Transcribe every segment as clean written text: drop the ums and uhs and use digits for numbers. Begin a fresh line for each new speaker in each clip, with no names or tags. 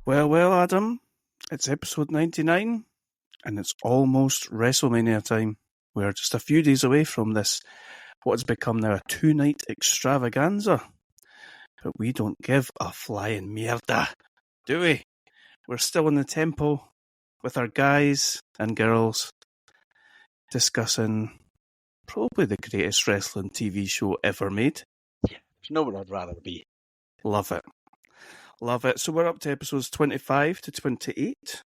Well, Adam, it's episode 99, and it's almost Wrestlemania time. We're just a few days away from this, what has become now a two-night extravaganza. But we don't give a flying mierda, do we? We're still in the temple with our guys and girls discussing probably the greatest wrestling TV show ever made.
Yeah, there's nowhere I'd rather be.
Love it. Love it. So we're up to episodes 25 to 28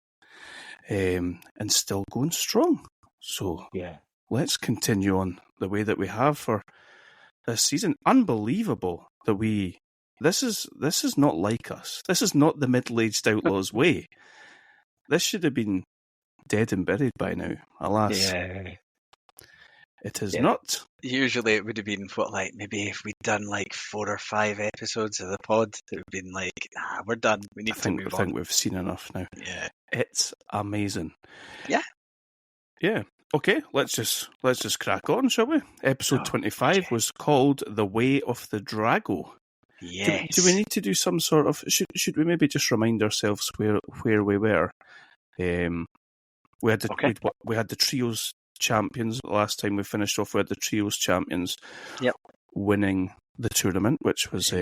and still going strong. So
Yeah.
Let's continue on the way that we have for this season. Unbelievable that this is not like us. This is not the middle-aged Outlaws way. This should have been dead and buried by now. Alas.
Yeah.
It is not.
Usually it would have been maybe if we'd done 4 or 5 episodes of the pod, it would have been we're done. We need to move on.
I think we've seen enough now.
Yeah.
It's amazing.
Yeah.
Yeah. Okay, let's just crack on, shall we? Episode 25 was called The Way of the Drago.
Yes.
Do we need to do some sort of... Should we maybe just remind ourselves where we were? We had the Trios champions last time we finished off. We had the Trios champions winning the tournament, which was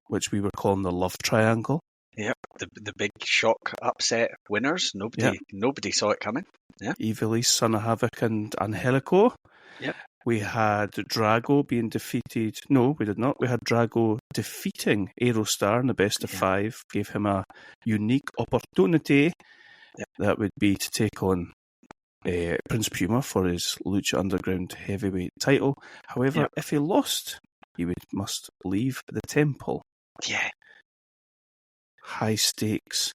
which we were calling the Love Triangle.
Yep, the big shock upset winners. Nobody saw it coming. Yeah.
Ivelisse, Son of Havoc, and Angelico.
Yep.
We had Drago being defeated. No, we did not. We had Drago defeating Aerostar in the best of 5. Gave him a unique opportunity. Yep. That would be to take on Prince Puma for his Lucha Underground heavyweight title. However, if he lost, he must leave the temple.
Yeah.
High stakes.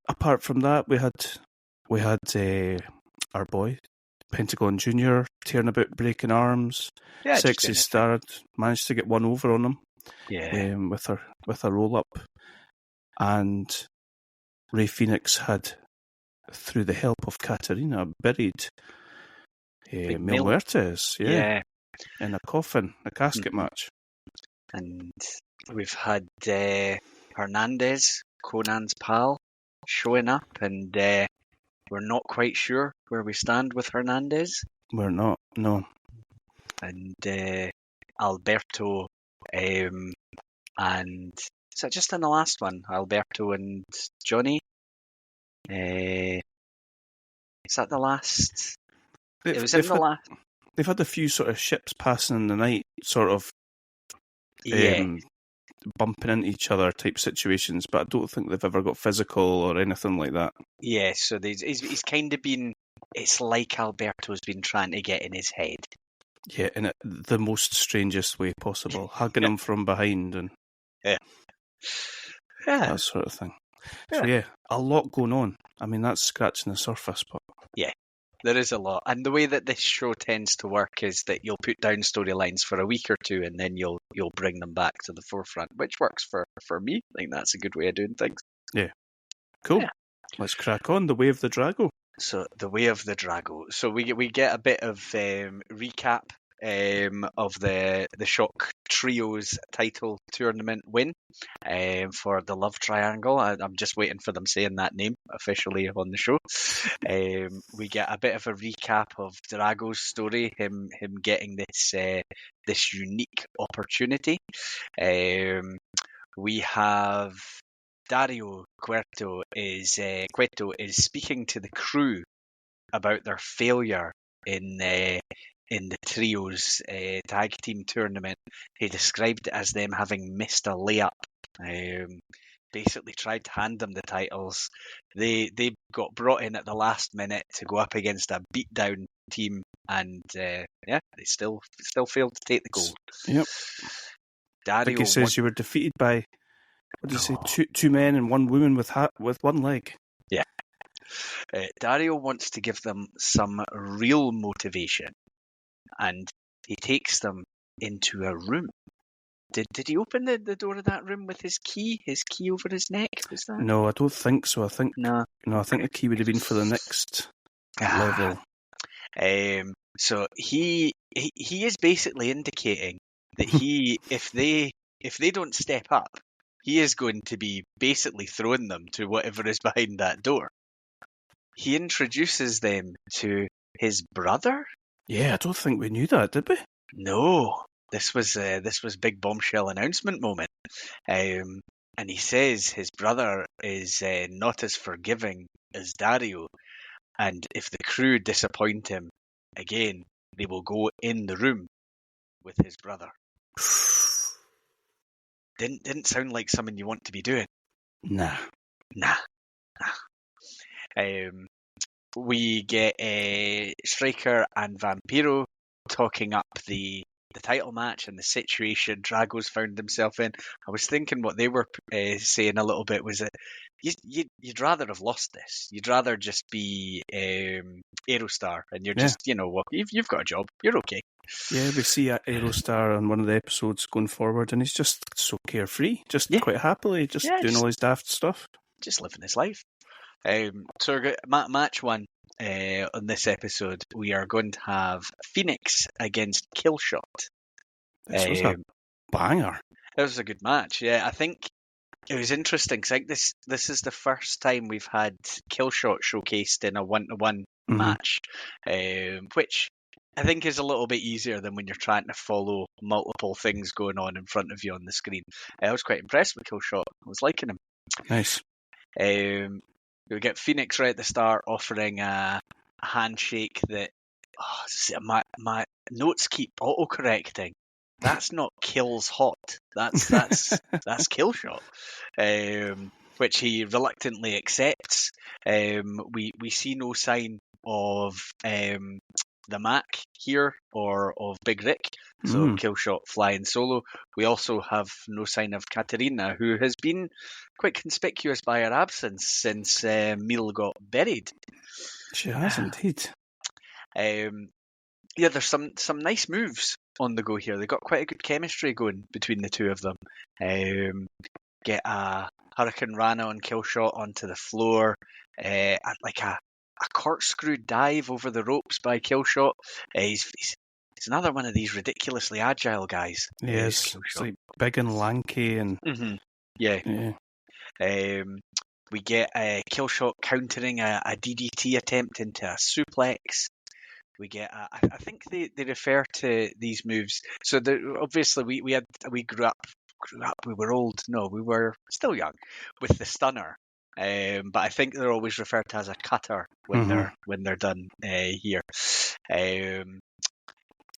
Apart from that, we had our boy Pentagon Jr. tearing about, breaking arms.
Yeah,
Sexy Star managed to get one over on him.
Yeah.
With a roll up, and Rey Fenix had, through the help of Katarina, buried Mil Muertes. Yeah. In a coffin, a casket match.
And we've had Hernandez, Konnan's pal, showing up, and we're not quite sure where we stand with Hernandez.
We're not, no.
And Alberto, and is that just in the last one? Alberto and Johnny? Is that the last? It was in the last.
They've had a few sort of ships passing in the night, sort of bumping into each other type situations, but I don't think they've ever got physical or anything like that.
Yeah, so he's kind of been... It's like Alberto's been trying to get in his head.
Yeah, in the most strangest way possible. Hugging him from behind and that sort of thing. So a lot going on. I mean, that's scratching the surface, but...
Yeah, there is a lot. And the way that this show tends to work is that you'll put down storylines for a week or two and then you'll bring them back to the forefront, which works for me. I think that's a good way of doing things.
Yeah. Cool. Yeah. Let's crack on. The Way of the Drago.
So, The Way of the Drago. So we get a bit of recap of the Shock Trios title tournament win for the Love Triangle. I'm just waiting for them saying that name officially on the show. We get a bit of a recap of Drago's story, him getting this unique opportunity. We have Dario Cueto is speaking to the crew about their failure in the Trios tag team tournament. He described it as them having missed a layup. Basically tried to hand them the titles. They got brought in at the last minute to go up against a beatdown team, and they still failed to take the gold.
Yep.
Dario,
I think he says you were defeated by, what did he say, two men and one woman with one leg.
Yeah. Dario wants to give them some real motivation, and he takes them into a room. Did he open the door of that room with his key over his neck? Was that?
No, I don't think so. I think the key would have been for the next level.
So he is basically indicating that if they don't step up, he is going to be basically throwing them to whatever is behind that door. He introduces them to his brother?
Yeah, I don't think we knew that, did we?
No. This was big bombshell announcement moment. And he says his brother is not as forgiving as Dario, and if the crew disappoint him again, they will go in the room with his brother. Didn't sound like something you want to be doing.
Nah.
We get Striker and Vampiro talking up the title match and the situation Drago's found himself in. I was thinking what they were saying a little bit was that you'd rather have lost this. You'd rather just be Aerostar, and you're just, well, you've got a job. You're okay.
Yeah, we see Aerostar on one of the episodes going forward, and he's just so carefree, just quite happily, just doing all his daft stuff.
Just living his life. So we're match one on this episode, we are going to have Fenix against Killshot.
This was a banger.
It was a good match, yeah. I think it was interesting because I think this is the first time we've had Killshot showcased in a one-to-one match, which I think is a little bit easier than when you're trying to follow multiple things going on in front of you on the screen. I was quite impressed with Killshot. I was liking him.
Nice.
We get Fenix right at the start offering a handshake that my notes keep autocorrecting. That's not Kills Hot. That's Killshot, which he reluctantly accepts. We see no sign of the Mac here or of Big Rick, so Killshot flying solo. We also have no sign of Katarina, who has been quite conspicuous by her absence since Mil got buried.
She has indeed.
There's some nice moves on the go here. They've got quite a good chemistry going between the two of them. Get a Hurricane Rana on Killshot onto the floor, like a corkscrew dive over the ropes by Killshot. He's another one of these ridiculously agile guys.
Yes, it's like big and lanky and
yeah. We get Killshot countering a DDT attempt into a suplex. We get I think they refer to these moves. So obviously we grew up. We were old. No, we were still young with the stunner. But I think they're always referred to as a cutter when they're done here.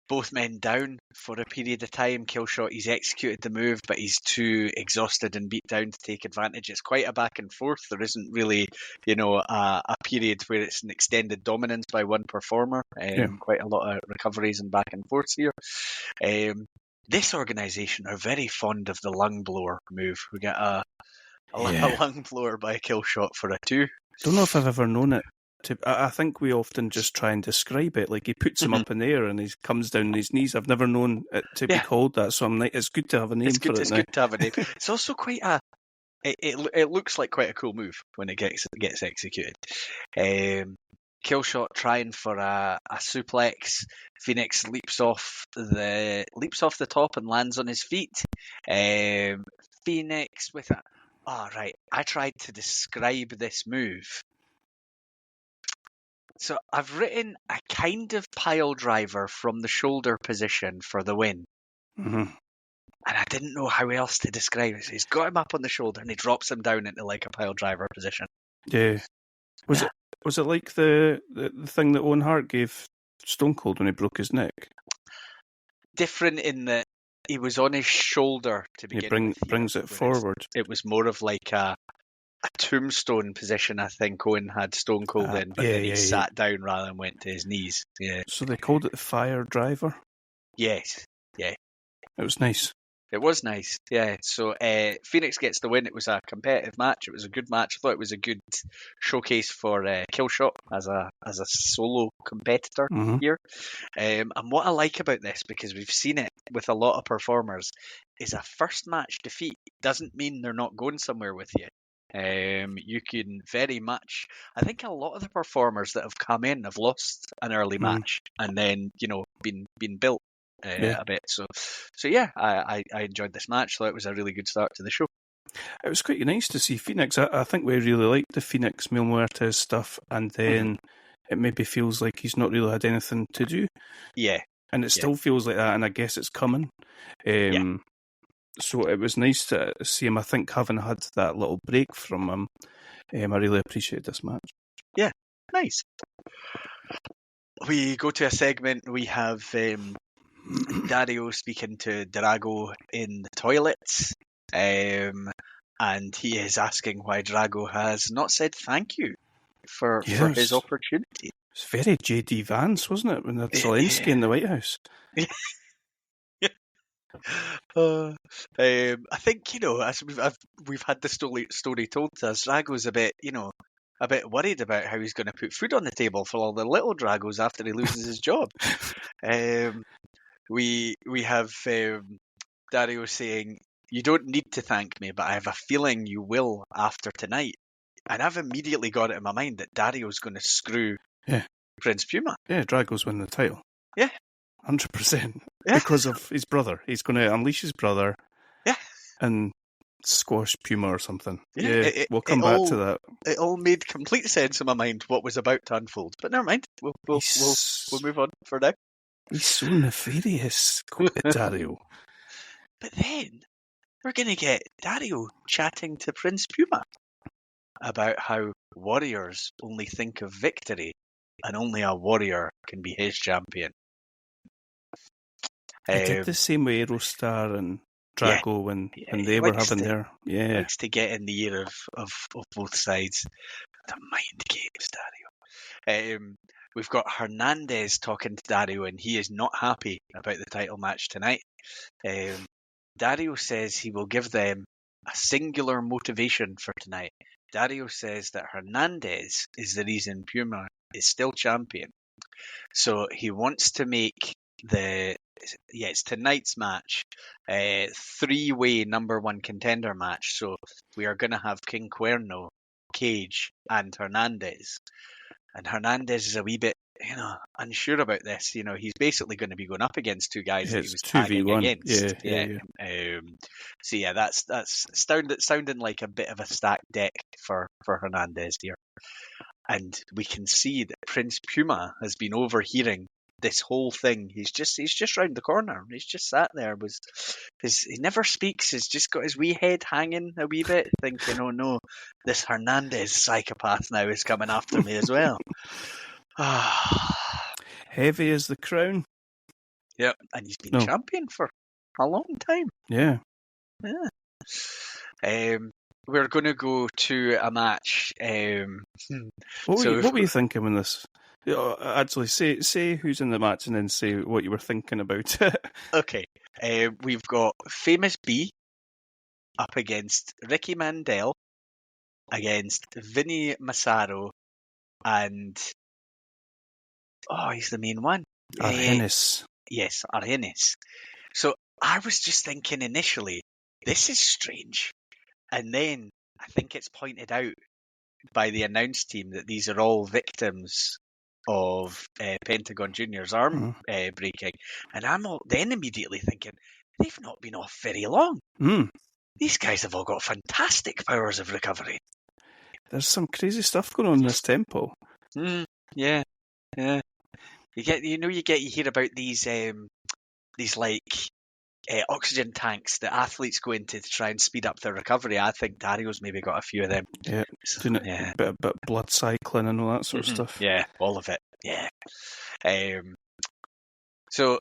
Both men down for a period of time. Killshot, he's executed the move, but he's too exhausted and beat down to take advantage. It's quite a back and forth. There isn't really, a period where it's an extended dominance by one performer. Quite a lot of recoveries and back and forths here. This organisation are very fond of the lung blower move. We get a lung blower by Killshot for a 2.
Don't know if I've ever known it. I think we often just try and describe it. Like he puts him up in the air and he comes down on his knees. I've never known it to be called that, so it's good to have a name for it now. It's
good to have a name. It's also quite it looks like quite a cool move when it gets executed. Killshot trying for a suplex. Fenix leaps off the top and lands on his feet. Fenix with a... Oh, right. I tried to describe this move. So I've written a kind of pile driver from the shoulder position for the win. And I didn't know how else to describe it. So he's got him up on the shoulder and he drops him down into like a pile driver position.
Yeah. Was it like the thing that Owen Hart gave Stone Cold when he broke his neck?
Different in that he was on his shoulder to begin with.
Brings it forward.
It was more of like a tombstone position, I think Owen had Stone Cold in, but then he sat down rather than went to his knees. Yeah.
So they called it the fire driver?
Yes. Yeah.
It was nice.
It was nice, yeah. So Fenix gets the win. It was a competitive match. It was a good match. I thought it was a good showcase for Killshot as a solo competitor here. And what I like about this, because we've seen it with a lot of performers, is a first match defeat doesn't mean they're not going somewhere with you. You can very much... I think a lot of the performers that have come in have lost an early match and then, been built a bit. So yeah, I enjoyed this match. Thought it was a really good start to the show.
It was quite nice to see Fenix. I think we really liked the Fenix Mil Muertes stuff, and then it maybe feels like he's not really had anything to do.
Yeah.
And it still feels like that, and I guess it's coming. So it was nice to see him. I think having had that little break from him, I really appreciated this match.
Yeah, nice. We go to a segment. We have Dario speaking to Drago in the toilets, and he is asking why Drago has not said thank you for his opportunity.
It's very J.D. Vance, wasn't it, when they had Zelensky in the White House?
I think, as we've had the story told to us, Drago's a bit worried about how he's going to put food on the table for all the little Dragos after he loses his job. We have Dario saying, "You don't need to thank me, but I have a feeling you will after tonight." And I've immediately got it in my mind that Dario's going to screw Prince Puma.
Yeah, Drago's winning the title.
Yeah.
100%. Yeah. Because of his brother. He's going to unleash his brother.
Yeah.
And squash Puma or something.
Yeah,
we'll come back to that.
It all made complete sense in my mind what was about to unfold. But never mind. We'll move on for now.
He's so nefarious, Dario.
But then we're going to get Dario chatting to Prince Puma about how warriors only think of victory and only a warrior can be his champion.
I did the same way Aerostar and Drago when they were having their... Yeah.
Likes to get in the ear of both sides. The mind games, Dario. We've got Hernandez talking to Dario, and he is not happy about the title match tonight. Dario says he will give them a singular motivation for tonight. Dario says that Hernandez is the reason Puma is still champion. So he wants to make it's tonight's match, 3-way number one contender match. So we are going to have King Cuerno, Cage, and Hernandez. And Hernandez is a wee bit, unsure about this. He's basically going to be going up against two guys that he was tagging against. So that's sounding like a bit of a stacked deck for Hernandez here. And we can see that Prince Puma has been overhearing this whole thing. He's just round the corner. He's just sat there. He never speaks. He's just got his wee head hanging a wee bit, thinking, "Oh no, this Hernandez psychopath now is coming after me as well."
Heavy as the crown.
Yep, and he's been champion for a long time.
Yeah.
We're going to go to a match.
What were you thinking when this? Actually, say who's in the match and then say what you were thinking about it.
Okay. We've got Famous B up against Ricky Mandel, against Vinny Massaro, and he's the main one.
Hernandez.
Yes, Hernandez. So I was just thinking initially, this is strange. And then I think it's pointed out by the announce team that these are all victims of Pentagon Jr.'s arm breaking. And I'm then immediately thinking, they've not been off very long. These guys have all got fantastic powers of recovery.
There's some crazy stuff going on in this temple.
Yeah. You hear about these like oxygen tanks that athletes go into to try and speed up their recovery. I think Dario's maybe got a few of them.
Yeah, doing it, a bit of blood cycling and all that sort of stuff.
Yeah, all of it. Yeah. So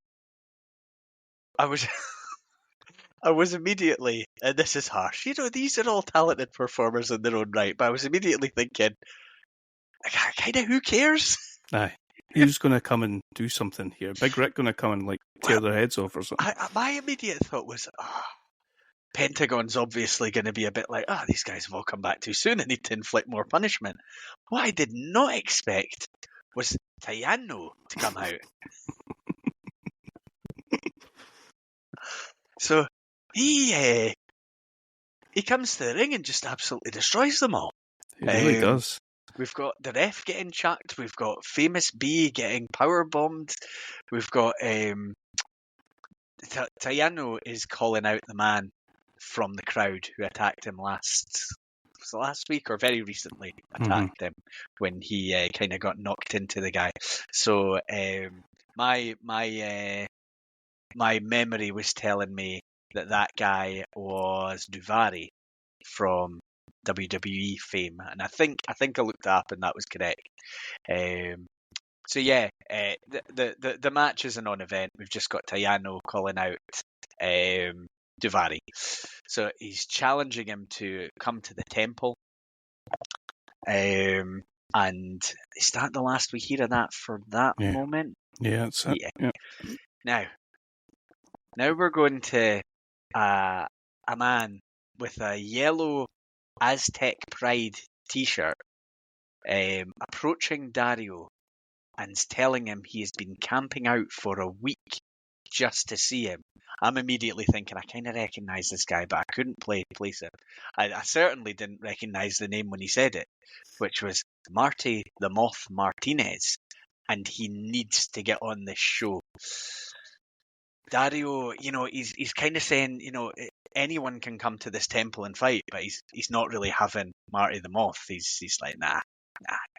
I was immediately, and this is harsh, these are all talented performers in their own right, but I was immediately thinking, kind of, who cares?
Aye. Who's going to come and do something here? Big Rick going to come and tear their heads off or something?
My immediate thought was, Pentagon's obviously going to be a bit like, these guys have all come back too soon. I need to inflict more punishment. What I did not expect was Tayano to come out. So he comes to the ring and just absolutely destroys them all.
He really does.
We've got the ref getting chucked. We've got Famous B getting power bombed. We've got Tayano is calling out the man from the crowd who attacked him last week or very recently attacked him when he kind of got knocked into the guy. So my memory was telling me that guy was Duvari from WWE fame, and I think I looked up and that was correct. So yeah, the match is a non-event. We've just got Tayano calling out Duvari. So he's challenging him to come to the temple. And is that the last we hear of that for that moment?
Yeah, that's it. Yeah.
Now we're going to a man with a yellow Aztec Pride t-shirt approaching Dario and telling him he has been camping out for a week just to see him. I'm immediately thinking, I kind of recognise this guy, but I couldn't place him. I certainly didn't recognise the name when he said it, which was Marty the Moth Martinez, and he needs to get on this show. Dario, he's kind of saying, anyone can come to this temple and fight, but he's not really having Marty the Moth. He's like, nah,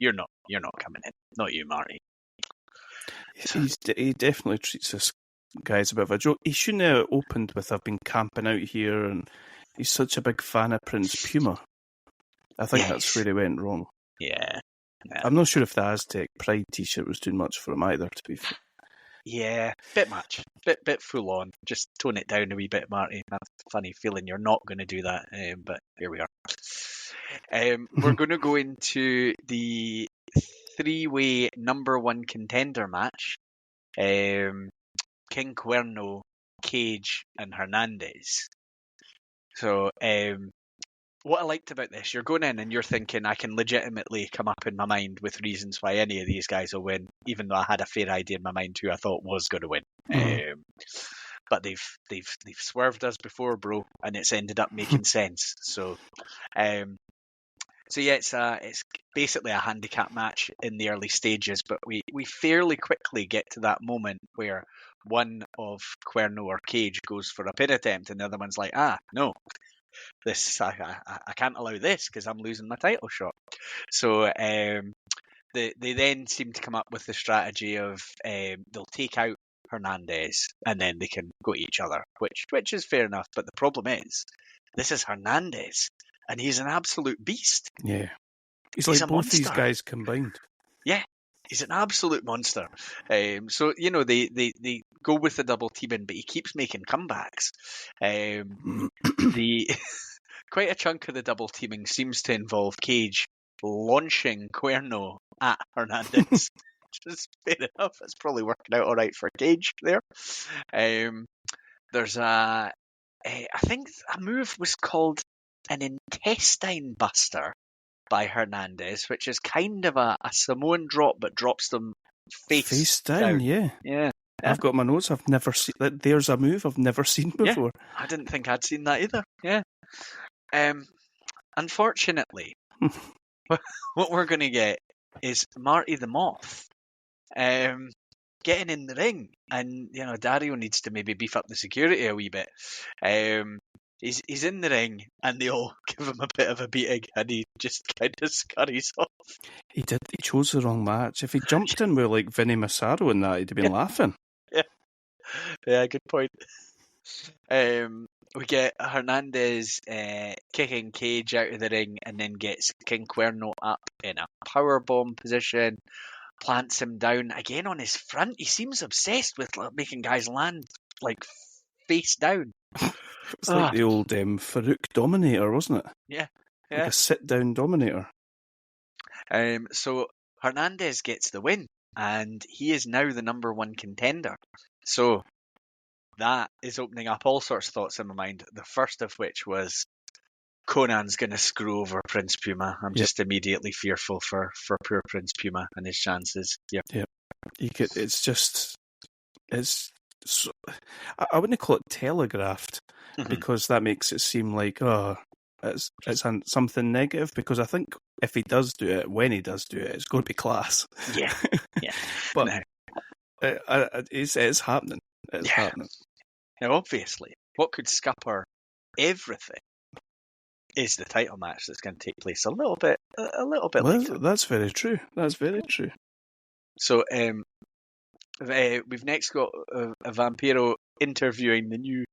you're not coming in, not you, Marty.
He definitely treats this guy as a bit of a joke. He shouldn't have opened with "I've been camping out here," and he's such a big fan of Prince Puma. I think that's where he went wrong.
Yeah.
I'm not sure if the Aztec Pride t-shirt was too much for him either, to be fair.
Yeah, bit much, bit full on. Just tone it down a wee bit, Marty. I have a funny feeling you're not going to do that, but here we are. We're going to go into the three-way number one contender match. King Cuerno, Cage, and Hernandez. So, what I liked about this, you're going in and you're thinking, I can legitimately come up in my mind with reasons why any of these guys will win, even though I had a fair idea in my mind who I thought was going to win. But they've swerved us before, bro, and it's ended up making sense. So yeah, it's basically a handicap match in the early stages, but we fairly quickly get to that moment where one of Cuerno or Cage goes for a pin attempt, and the other one's like, no. I can't allow this because I'm losing my title shot. So they then seem to come up with the strategy of they'll take out Hernandez and then they can go to each other, which is fair enough. But the problem is, this is Hernandez, and he's an absolute beast.
Yeah, he's like both monster. These guys combined.
Yeah. He's an absolute monster. So, they go with the double teaming, but he keeps making comebacks. Quite a chunk of the double teaming seems to involve Cage launching Cuerno at Hernandez. Just fair enough. It's probably working out all right for Cage there. There's I think a move was called an intestine buster by Hernandez, which is kind of a Samoan drop, but drops them face down. Yeah.
I've got my notes. I've never seen that. There's a move I've never seen before.
Yeah, I didn't think I'd seen that either. Yeah. Unfortunately, what we're going to get is Marty the Moth getting in the ring, and Dario needs to maybe beef up the security a wee bit. He's in the ring, and they all give him a bit of a beating, and he just kind of scurries off.
He did. He chose the wrong match. If he jumped in with like Vinny Massaro and that, he'd have been laughing.
Yeah, good point. We get Hernandez kicking Cage out of the ring, and then gets King Cuerno up in a powerbomb position, plants him down again on his front. He seems obsessed with making guys land like face down.
It's like the old Farouk Dominator, wasn't it?
Yeah.
Like a sit-down Dominator.
So Hernandez gets the win, and he is now the number one contender. So that is opening up all sorts of thoughts in my mind. The first of which was Konnan's going to screw over Prince Puma. I'm just immediately fearful for poor Prince Puma and his chances. Yep.
I wouldn't call it telegraphed, because that makes it seem like it's something negative, because I think if he does do it, when he does do it, it's going to be class.
Yeah.
But it's happening. It's happening.
Now, obviously, what could scupper everything is the title match that's going to take place a little bit later.
That's very true. That's very true.
So we've next got a Vampiro interviewing the new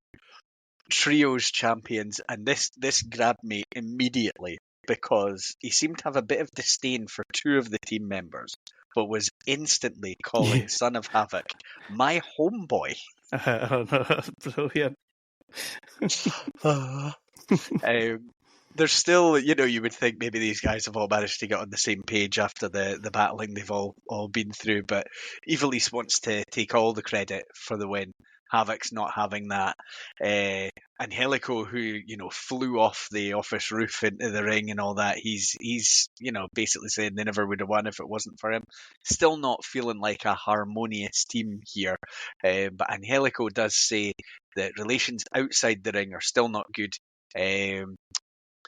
Trios champions, and this grabbed me immediately because he seemed to have a bit of disdain for two of the team members, but was instantly calling Son of Havoc my homeboy.
Brilliant.
There's still, you would think maybe these guys have all managed to get on the same page after the battling they've all been through, but Ivelisse wants to take all the credit for the win. Havoc's not having that. Angelico, who, flew off the office roof into the ring and all that, he's basically saying they never would have won if it wasn't for him. Still not feeling like a harmonious team here. But Angelico does say that relations outside the ring are still not good.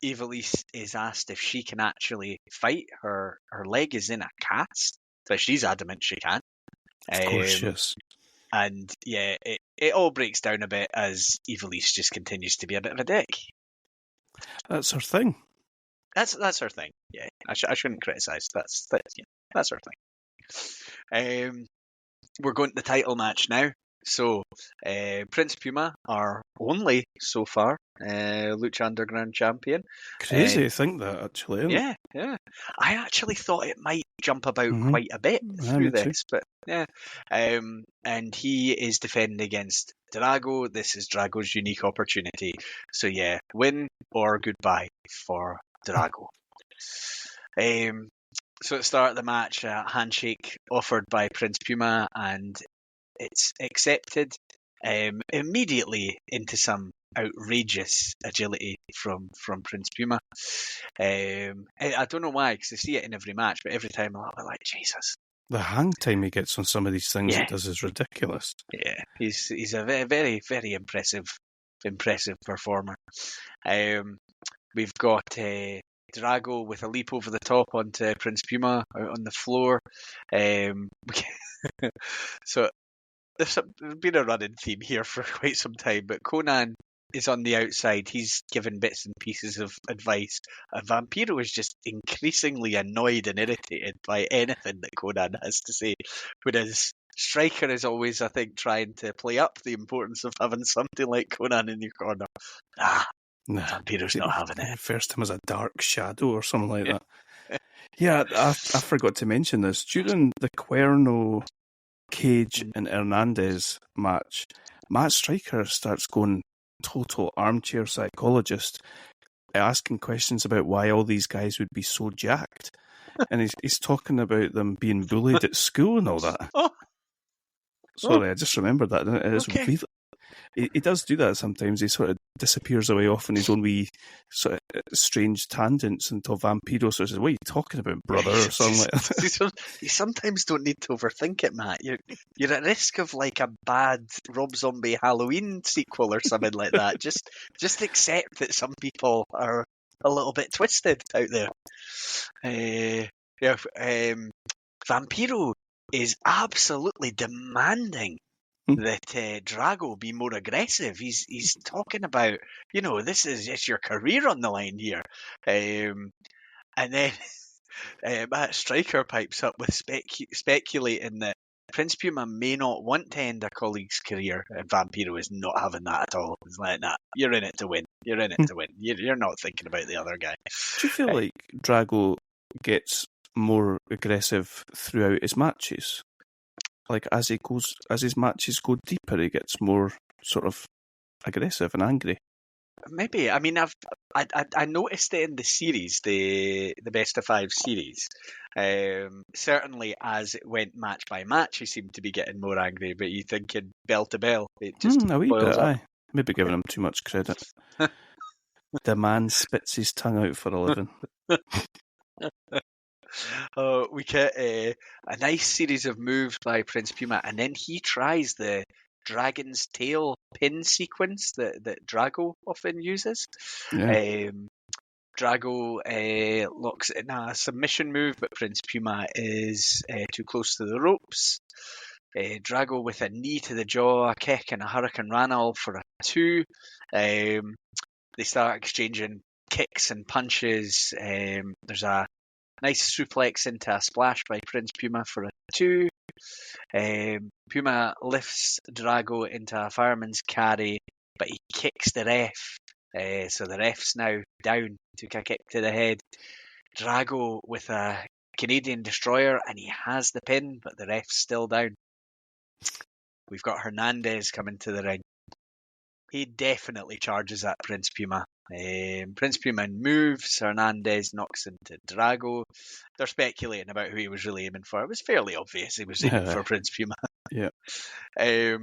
Ivelisse is asked if she can actually fight. Her leg is in a cast, but she's adamant she can.
Of course, yes.
And yeah, it all breaks down a bit as Ivelisse just continues to be a bit of a dick.
That's her thing.
That's her thing. Yeah, I shouldn't criticise. That's her thing. We're going to the title match now. So, Prince Puma are only so far Lucha Underground champion.
Crazy to think that, actually. Isn't
it? Yeah. I actually thought it might jump about quite a bit through this, but yeah. And he is defending against Drago. This is Drago's unique opportunity. So yeah, win or goodbye for Drago. So at the start of the match, a handshake offered by Prince Puma, and it's accepted immediately into some outrageous agility from Prince Puma. I don't know why, because I see it in every match, but every time I'm like, Jesus.
The hang time he gets on some of these things he does is ridiculous.
Yeah, he's a very, very, very impressive performer. We've got Drago with a leap over the top onto Prince Puma out on the floor. So there's been a running theme here for quite some time, but Konnan is on the outside. He's given bits and pieces of advice, and Vampiro is just increasingly annoyed and irritated by anything that Konnan has to say, whereas Striker is always, I think, trying to play up the importance of having something like Konnan in your corner. Vampiro's not having it.
First time as a dark shadow or something like that. Yeah, I forgot to mention this. During the Cuerno, Cage and Hernandez match, Matt Striker starts going total armchair psychologist, asking questions about why all these guys would be so jacked. And he's talking about them being bullied at school and all that. Sorry, I just remembered that. It is really... He does do that sometimes. He sort of disappears away off in his own wee sort of strange tangents until Vampiro sort of says, "What are you talking about, brother?" or something like that.
You sometimes don't need to overthink it, Matt. You're at risk of like a bad Rob Zombie Halloween sequel or something like that. Just accept that some people are a little bit twisted out there. Vampiro is absolutely demanding that Drago be more aggressive. He's talking about, this is just your career on the line here. And then Matt Striker pipes up with speculating that Prince Puma may not want to end a colleague's career, and Vampiro is not having that at all. He's like, nah, you're in it to win. You're in it to win. You're not thinking about the other guy.
Do you feel like Drago gets more aggressive throughout his matches? Like as his matches go deeper, he gets more sort of aggressive and angry.
Maybe. I mean, I noticed it in the series, the best of 5 series. Certainly, as it went match by match, he seemed to be getting more angry. But you thinking bell to bell, it just
a wee
boils
bit.
up.
Aye. Maybe giving him too much credit. The man spits his tongue out for a living.
We get a nice series of moves by Prince Puma, and then he tries the dragon's tail pin sequence that Drago often uses.
Yeah.
Drago locks in a submission move, but Prince Puma is too close to the ropes. Drago with a knee to the jaw, a kick, and a Hurricane Rana all for a 2. They start exchanging kicks and punches. There's a nice suplex into a splash by Prince Puma for a 2. Puma lifts Drago into a fireman's carry, but he kicks the ref. So the ref's now down, took a kick to the head. Drago with a Canadian destroyer, and he has the pin, but the ref's still down. We've got Hernandez coming to the ring. He definitely charges at Prince Puma. Prince Puma moves, Hernandez knocks into Drago. They're speculating about who he was really aiming for. It was fairly obvious he was aiming for Prince Puma.
Yeah.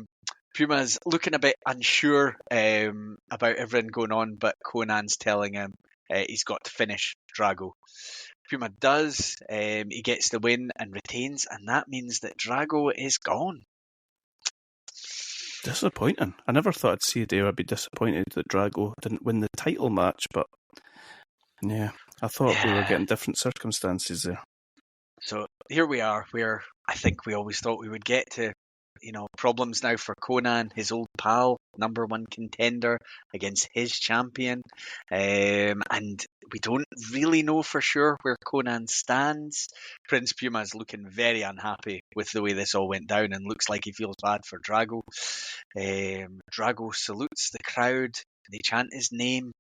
Puma's looking a bit unsure about everything going on, but Konnan's telling him he's got to finish Drago. Puma does. He gets the win and retains, and that means that Drago is gone.
Disappointing. I never thought I'd see a day where I'd be disappointed that Drago didn't win the title match, but yeah, I thought we were getting different circumstances there.
So here we are, where I think we always thought we would get to, problems now for Konnan, his old pal, number 1 contender against his champion. And we don't really know for sure where Konnan stands. Prince Puma is looking very unhappy with the way this all went down and looks like he feels bad for Drago. Drago salutes the crowd. They chant his name.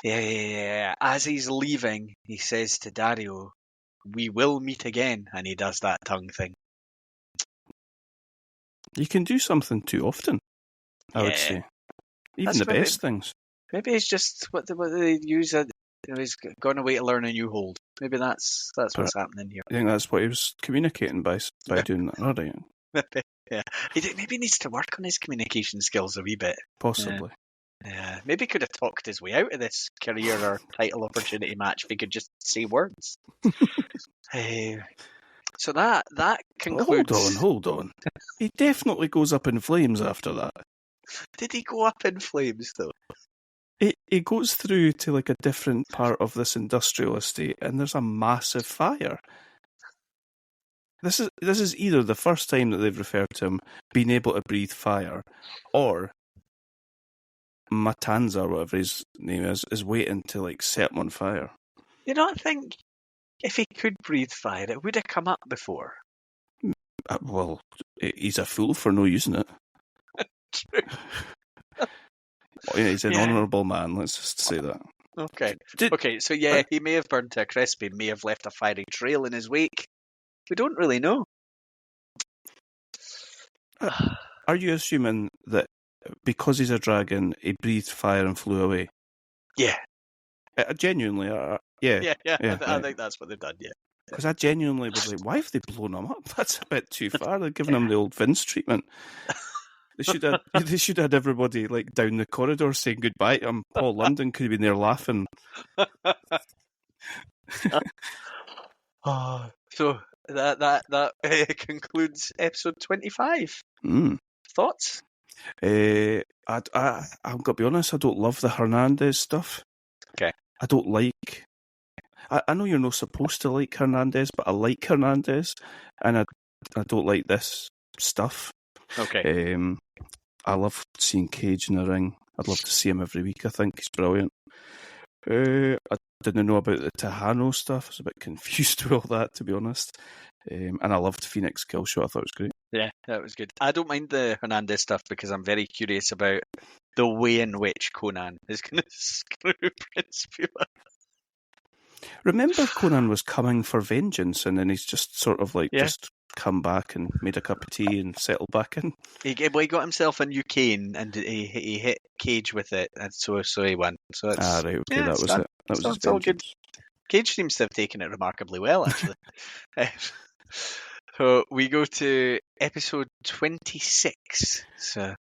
As he's leaving, he says to Dario, "We will meet again," and he does that tongue thing.
You can do something too often, I would say. Even the best things.
Maybe it's just what they use. He's gone away to learn a new hold. Maybe that's what's happening here.
I think that's what he was communicating by doing that. Right?
Yeah. Maybe he needs to work on his communication skills a wee bit.
Possibly.
Yeah. Maybe he could have talked his way out of this career or title opportunity match if he could just say words. So that concludes...
Hold on. He definitely goes up in flames after that.
Did he go up in flames, though?
He goes through to like a different part of this industrial estate, and there's a massive fire. This is either the first time that they've referred to him being able to breathe fire, or Matanza, or whatever his name is waiting to like set him on fire.
You don't think if he could breathe fire, it would have come up before?
Well, he's a fool for no using it.
True.
He's an honourable man, let's just say that.
Okay. So he may have burned to a crisp, he may have left a fiery trail in his wake. We don't really know.
Are you assuming that because he's a dragon, he breathed fire and flew away?
Yeah.
Genuinely, yeah.
I think that's what they've done, yeah.
Because I genuinely was like, why have they blown him up? That's a bit too far. They're giving him the old Vince treatment. They should have had everybody like down the corridor saying goodbye to him. Paul London could have been there laughing.
So that concludes episode 25. Thoughts?
I'm going to be honest, I don't love the Hernandez stuff.
Okay.
I don't like... I know you're not supposed to like Hernandez, but I like Hernandez, and I don't like this stuff.
Okay.
I love seeing Cage in the ring. I'd love to see him every week. I think he's brilliant. I didn't know about the Tejano stuff. I was a bit confused with all that, to be honest. And I loved Fenix Killshot. I thought it was great.
Yeah, that was good. I don't mind the Hernandez stuff because I'm very curious about the way in which Konnan is going to screw Prince Puma.
Remember Konnan was coming for vengeance, and then he's just sort of like just come back and made a cup of tea and settled back in.
He got himself a new cane and he hit Cage with it, and so he won. So it's,
right, okay, that was it. That was his
all good.
vengeance.
Cage seems to have taken it remarkably well, actually. So we go to episode 26. So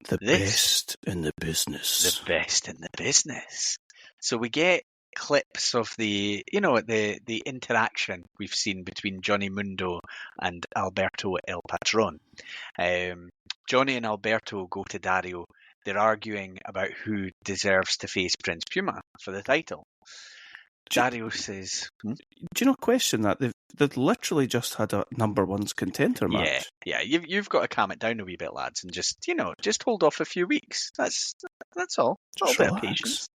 the best in the business.
The best in the business. So we get clips of the interaction we've seen between Johnny Mundo and Alberto El Patron. Johnny and Alberto go to Dario. They're arguing about who deserves to face Prince Puma for the title. Dario says,
do you not question that? They've literally just had a number one's contender match.
Yeah. You've got to calm it down a wee bit, lads, and just hold off a few weeks. That's all. A little bit of patience.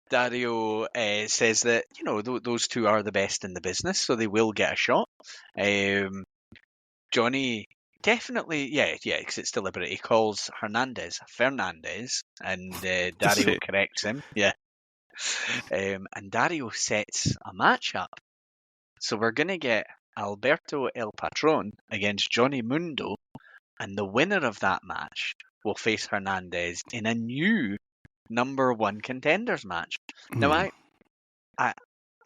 Dario says that those two are the best in the business, so they will get a shot. Johnny definitely, because it's deliberate. He calls Hernandez Fernandez, and Dario corrects him. Yeah. And Dario sets a match up. So we're going to get Alberto El Patron against Johnny Mundo, and the winner of that match will face Hernandez in a new number one contenders match. Now, I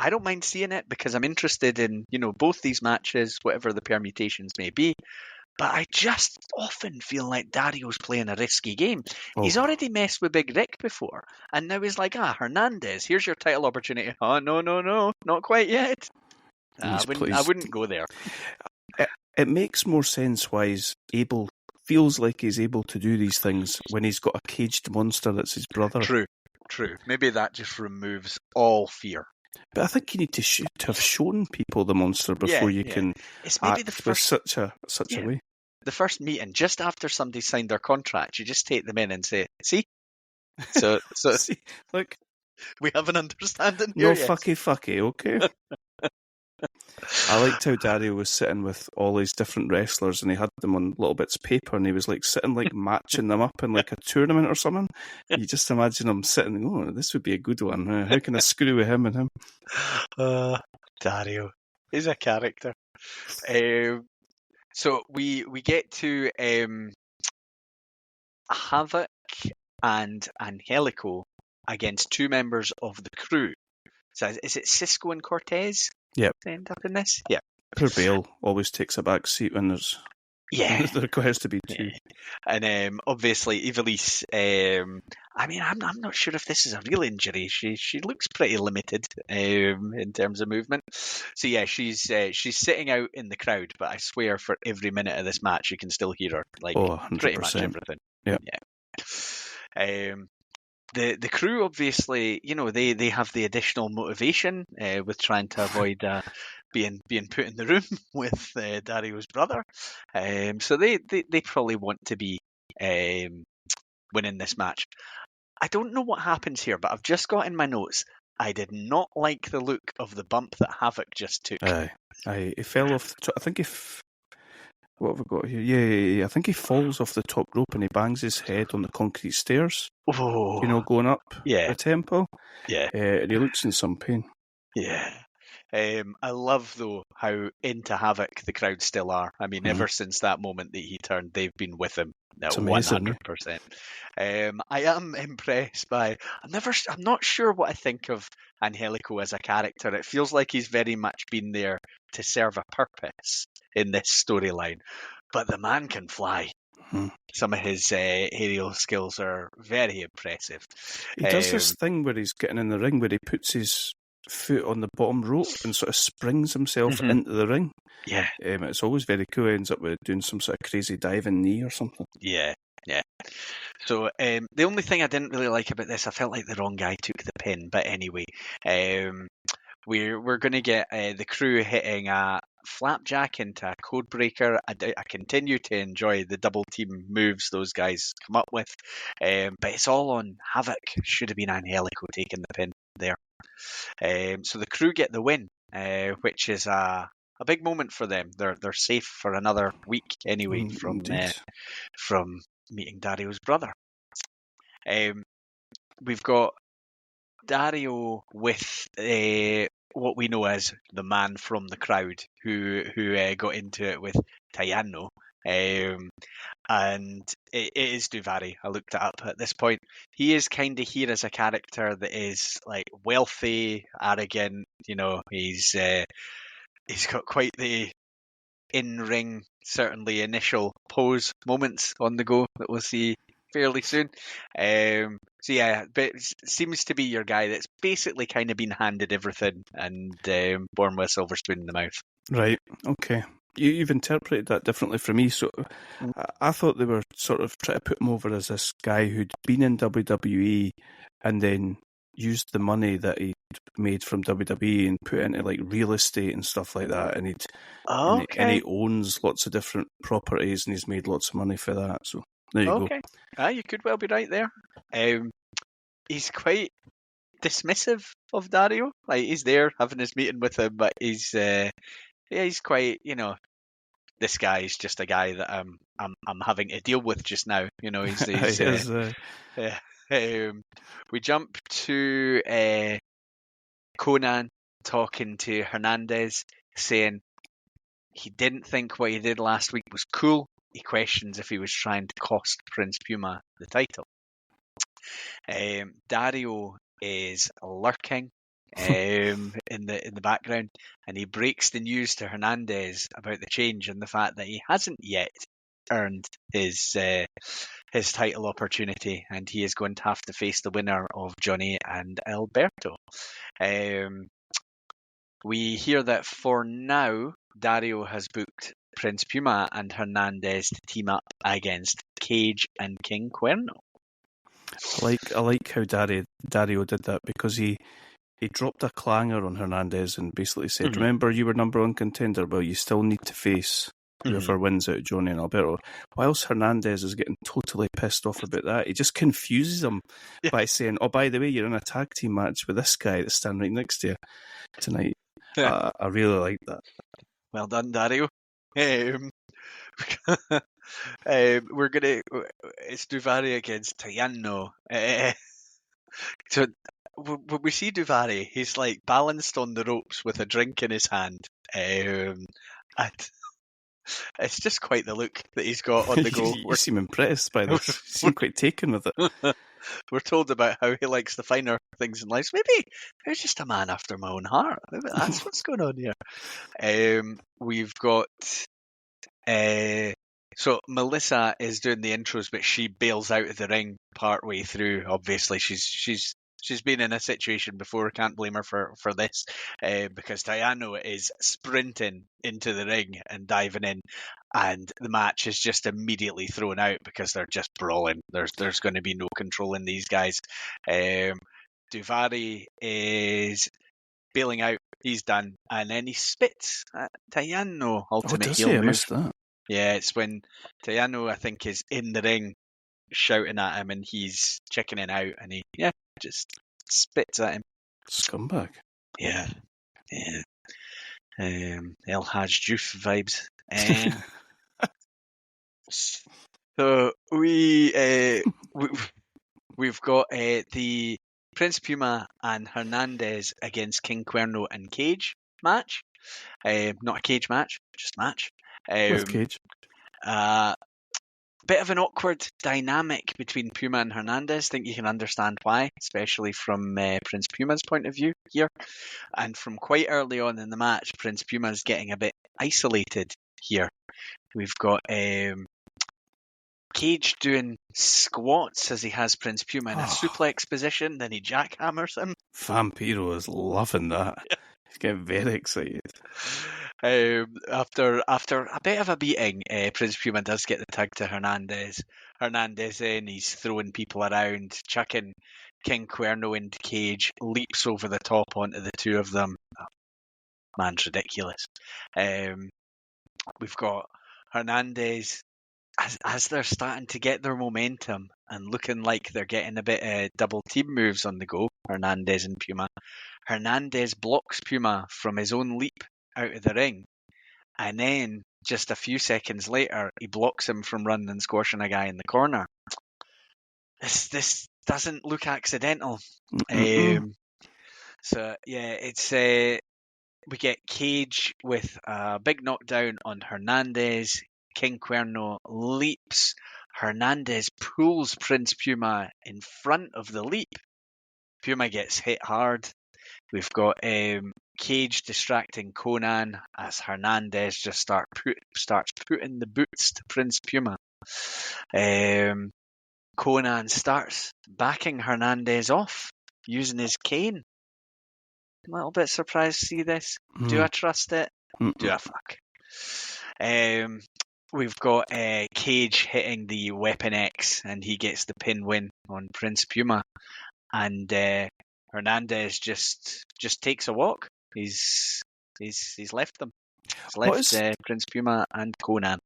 don't mind seeing it because I'm interested in, both these matches, whatever the permutations may be. But I just often feel like Dario's playing a risky game. Oh. He's already messed with Big Rick before. And now he's like, Hernandez, here's your title opportunity. Oh, no, not quite yet. I wouldn't go there.
It makes more sense why feels like he's able to do these things when he's got a caged monster that's his brother.
True. Maybe that just removes all fear.
But I think you need to have shown people the monster before you can
it's maybe
act with such a way.
The first meeting, just after somebody signed their contract, you just take them in and say, see? So
see, look,
we have an understanding here.
No fucky, okay? I liked how Dario was sitting with all these different wrestlers and he had them on little bits of paper and he was like sitting like matching them up in like a tournament or something. You just imagine him sitting, this would be a good one. How can I screw with him and him?
Dario. He's a character. So we get to Havoc and Angelico against two members of the crew. So is it Cisco and Cortez?
Yep.
End up in this? Yeah.
Poor Bale always takes a back seat when there's there requires to be two.
And obviously Ivelisse, I'm not sure if this is a real injury. She looks pretty limited in terms of movement. So yeah, she's sitting out in the crowd, but I swear for every minute of this match you can still hear her. Like 100%. Pretty much everything.
Yeah.
The crew obviously, they have the additional motivation with trying to avoid being put in the room with Dario's brother. So they probably want to be winning this match. I don't know what happens here, but I've just got in my notes. I did not like the look of the bump that Havoc just took.
He fell off. I think what have we got here? Yeah. I think he falls off the top rope and he bangs his head on the concrete stairs.
Oh,
going up the tempo.
Yeah.
And he looks in some pain.
Yeah. I love, though, how into Havoc the crowd still are. I mean, ever since that moment that he turned, they've been with him.
It's amazing,
100%. I am impressed by... I'm not sure what I think of Angelico as a character. It feels like he's very much been there to serve a purpose in this storyline. But the man can fly. Some of his aerial skills are very impressive.
He does this thing where he's getting in the ring where he puts his foot on the bottom rope and sort of springs himself into the ring.
Yeah.
It's always very cool. He ends up with doing some sort of crazy diving knee or something.
Yeah. So the only thing I didn't really like about this, I felt like the wrong guy took the pin. But anyway, we're going to get the crew hitting a flapjack into a code breaker. I continue to enjoy the double team moves those guys come up with, but it's all on Havoc. Should have been Angelico taking the pin there. So the crew get the win, which is a big moment for them. They're safe for another week anyway from meeting Dario's brother. We've got Dario with what we know as the man from the crowd who got into it with Tayano. And it is Duvari. I looked it up at this point. He is kind of here as a character that is like wealthy, arrogant. He's got quite the in-ring, certainly initial pose moments on the go that we'll see fairly soon. So yeah, but it seems to be your guy that's basically kind of been handed everything and born with a silver spoon in the mouth.
Right. Okay. You've interpreted that differently from me. So I thought they were sort of trying to put him over as this guy who'd been in WWE and then used the money that he made from WWE and put into like real estate and stuff like that, and
Okay.
he owns lots of different properties, and he's made lots of money for that. So there you go.
You could well be right there. He's quite dismissive of Dario. Like, he's there having his meeting with him, but he's quite, this guy is just a guy that I'm having to deal with just now. We jump to Konnan talking to Hernandez, saying he didn't think what he did last week was cool. He questions if he was trying to cost Prince Puma the title. Dario is lurking in the background, and he breaks the news to Hernandez about the change and the fact that he hasn't yet earned his title opportunity, and he is going to have to face the winner of Johnny and Alberto. We hear that for now, Dario has booked Prince Puma and Hernandez to team up against Cage and King Cuerno.
I like how Dario did that, because he dropped a clanger on Hernandez and basically said, remember, you were number one contender, well, you still need to face whoever wins out of Johnny and Alberto. Whilst Hernandez is getting totally pissed off about that, he just confuses him by saying, oh, by the way, you're in a tag team match with this guy that's standing right next to you tonight. Yeah. I really like that.
Well done, Dario. It's Duvari against Tayano. So when we see Duvari, he's like balanced on the ropes with a drink in his hand. And it's just quite the look that he's got on the go.
You seem impressed by this. You seem quite taken with it.
We're told about how he likes the finer things in life. Maybe he's just a man after my own heart. Maybe that's what's going on here. We've got... So Melissa is doing the intros, but she bails out of the ring partway through. Obviously, she's been in a situation before. Can't blame her for this, because Tayano is sprinting into the ring and diving in, and the match is just immediately thrown out because they're just brawling. There's going to be no controlling these guys. Duvari is bailing out. He's done, and then he spits at Tayano. Ultimate heel move.
I missed that.
Yeah, it's when Tayano, I think, is in the ring shouting at him, and he's chickening out, and he just spits at him.
Scumbag.
Yeah. El Haj Juf vibes. So we've got the Prince Puma and Hernandez against King Cuerno and Cage match. Not a cage match, just match.
With Cage.
Bit of an awkward dynamic between Puma and Hernandez. I think you can understand why, especially from Prince Puma's point of view here. And from quite early on in the match, Prince Puma's getting a bit isolated here. We've got Cage doing squats as he has Prince Puma in a suplex position, then he jackhammers him.
Vampiro is loving that. He's getting very excited.
After a bit of a beating, Prince Puma does get the tag to Hernandez. Hernandez in, he's throwing people around, chucking King Cuerno into Cage, leaps over the top onto the two of them. Oh, man's ridiculous. We've got Hernandez, as they're starting to get their momentum and looking like they're getting a bit of double team moves on the go, Hernandez and Puma. Hernandez blocks Puma from his own leap out of the ring, and then just a few seconds later he blocks him from running and squashing a guy in the corner. This doesn't look accidental. So yeah, it's we get Cage with a big knockdown on Hernandez. King Cuerno leaps. Hernandez pulls Prince Puma in front of the leap. Puma gets hit hard. We've got Cage distracting Konnan as Hernandez just starts putting the boots to Prince Puma. Konnan starts backing Hernandez off using his cane. A little bit surprised to see this. Do I trust it? Do I fuck? We've got Cage hitting the Weapon X, and he gets the pin win on Prince Puma. And Hernandez just takes a walk. He's left them. He's left Prince Puma and Konnan.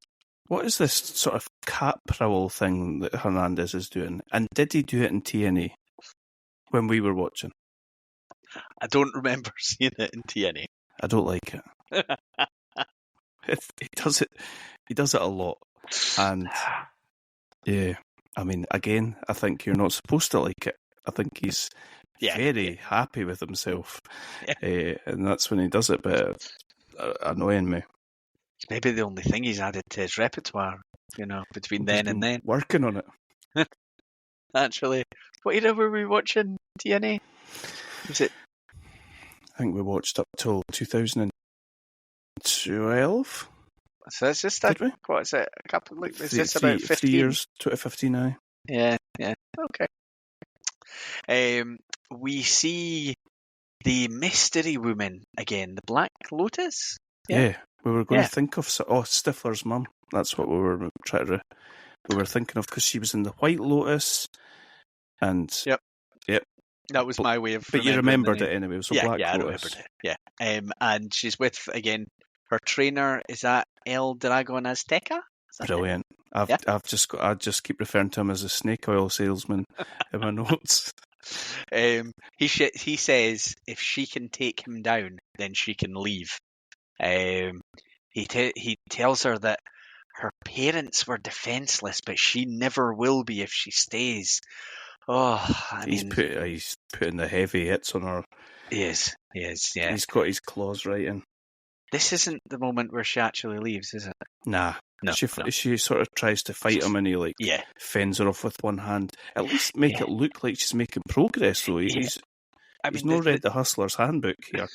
What is this sort of cat prowl thing that Hernandez is doing? And did he do it in TNA when we were watching?
I don't remember seeing it in TNA.
I don't like it. He does it. He does it a lot, and yeah. I mean, again, I think you're not supposed to like it. I think he's very happy with himself, and that's when he does it. But annoying me.
It's maybe the only thing he's added to his repertoire, between then and then.
Working on it.
Actually, what era were we watching TNA? Was it?
I think we watched up till 2012.
So it's just
Did we?
What is it? A couple? Is this about 15?
3 years, 2015 now.
Yeah. Okay. We see the mystery woman again, the Black Lotus.
Yeah, we were going to think of Stifler's mum. That's what we were trying to. We were thinking of because she was in the White Lotus, and
yep. That was my way of.
But you remembered it anyway. It was Black Lotus.
I remembered it. Yeah. And she's with again her trainer. Is that El Dragon Azteca?
Brilliant. I just keep referring to him as a snake oil salesman in my notes.
He says if she can take him down, then she can leave. He tells her that her parents were defenseless, but she never will be if she stays.
He's putting the heavy hits on her.
He is, yeah.
He's got his claws right in.
This isn't the moment where she actually leaves, is it?
Nah.
No,
she sort of tries to fight him and he fends her off with one hand. At least make it look like she's making progress though. He's not read the Hustler's Handbook here.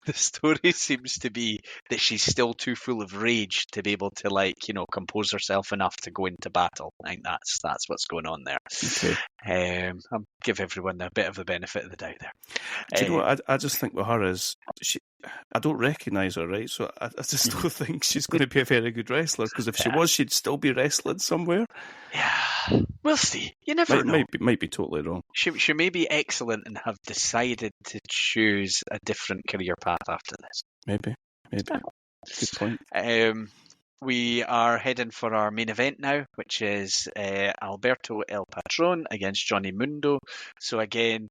The story seems to be that she's still too full of rage to be able to compose herself enough to go into battle. I think that's what's going on there.
Okay.
I'll give everyone a bit of the benefit of the doubt there.
Do you know what I just think with her is I don't recognise her, right? So I just don't think she's going to be a very good wrestler because if she was, she'd still be wrestling somewhere.
Yeah, we'll see. You never know.
Might be totally wrong.
She may be excellent and have decided to choose a different career path after this.
Maybe. Good point.
We are heading for our main event now, which is Alberto El Patron against Johnny Mundo. So again,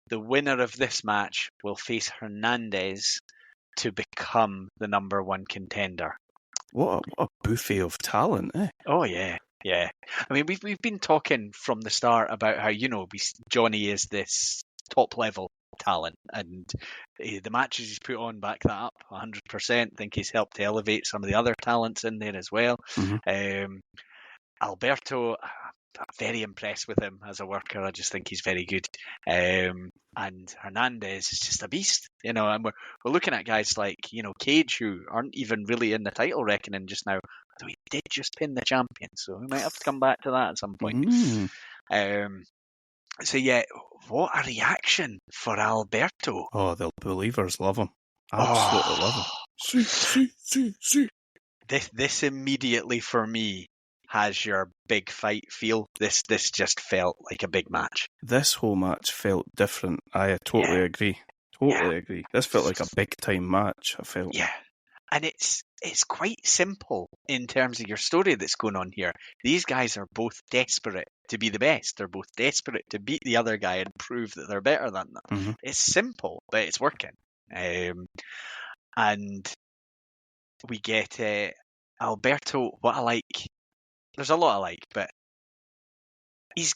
the winner of this match will face Hernandez to become the number one contender.
What a buffet of talent, eh?
Oh yeah. I mean, we've been talking from the start about how Johnny is this top level talent, and the matches he's put on back that up 100%. I think he's helped to elevate some of the other talents in there as well.
Mm-hmm.
Alberto, I'm very impressed with him as a worker. I just think he's very good. And Hernandez is just a beast, and we're looking at guys like, Cage, who aren't even really in the title reckoning just now. Although he did just pin the champion, so we might have to come back to that at some point. So yeah, what a reaction for Alberto.
Oh, the believers love him. Absolutely love him. See.
This immediately for me has your big fight feel. This just felt like a big match.
This whole match felt different. I totally agree. Agree. This felt like a big time match, I felt.
Yeah. And it's quite simple in terms of your story that's going on here. These guys are both desperate to be the best. They're both desperate to beat the other guy and prove that they're better than them.
Mm-hmm.
It's simple, but it's working. And we get Alberto. What I like, there's a lot I like, but he's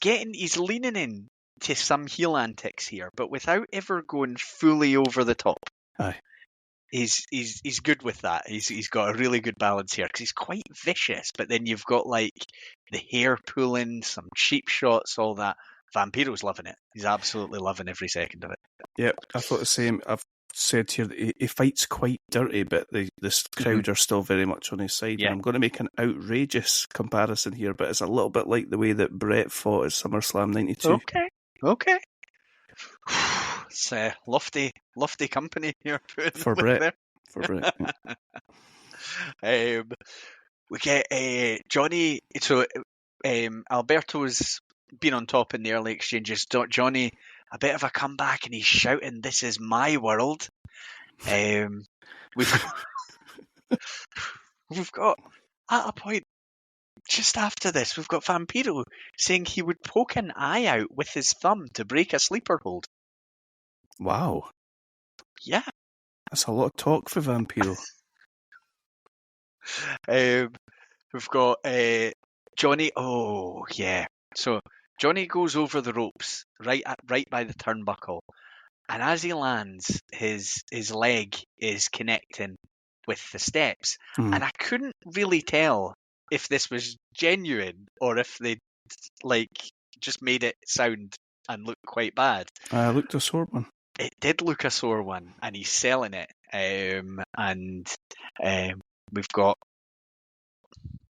leaning in to some heel antics here, but without ever going fully over the top.
Aye.
He's good with that. He's got a really good balance here because he's quite vicious, but then you've got like the hair pulling, some cheap shots, all that. Vampiro's loving it. He's absolutely loving every second of it.
Yeah, I thought the same. I've said here that he fights quite dirty, but this crowd are still very much on his side.
Yeah.
And I'm going to make an outrageous comparison here, but it's a little bit like the way that Brett fought at SummerSlam 92.
Okay. It's a lofty company you're putting
for Brett.
There.
For Brett.
Yeah. We get Johnny. So Alberto's been on top in the early exchanges. Johnny a bit of a comeback, and he's shouting, "This is my world." We've got at a point just after this, we've got Vampiro saying he would poke an eye out with his thumb to break a sleeper hold.
Wow.
Yeah.
That's a lot of talk for Vampiro.
We've got Johnny. Oh, yeah. So Johnny goes over the ropes right by the turnbuckle, and as he lands, his leg is connecting with the steps, and I couldn't really tell if this was genuine or if they just made it sound and look quite bad.
I looked a sore one.
It did look a sore one, and he's selling it. And we've got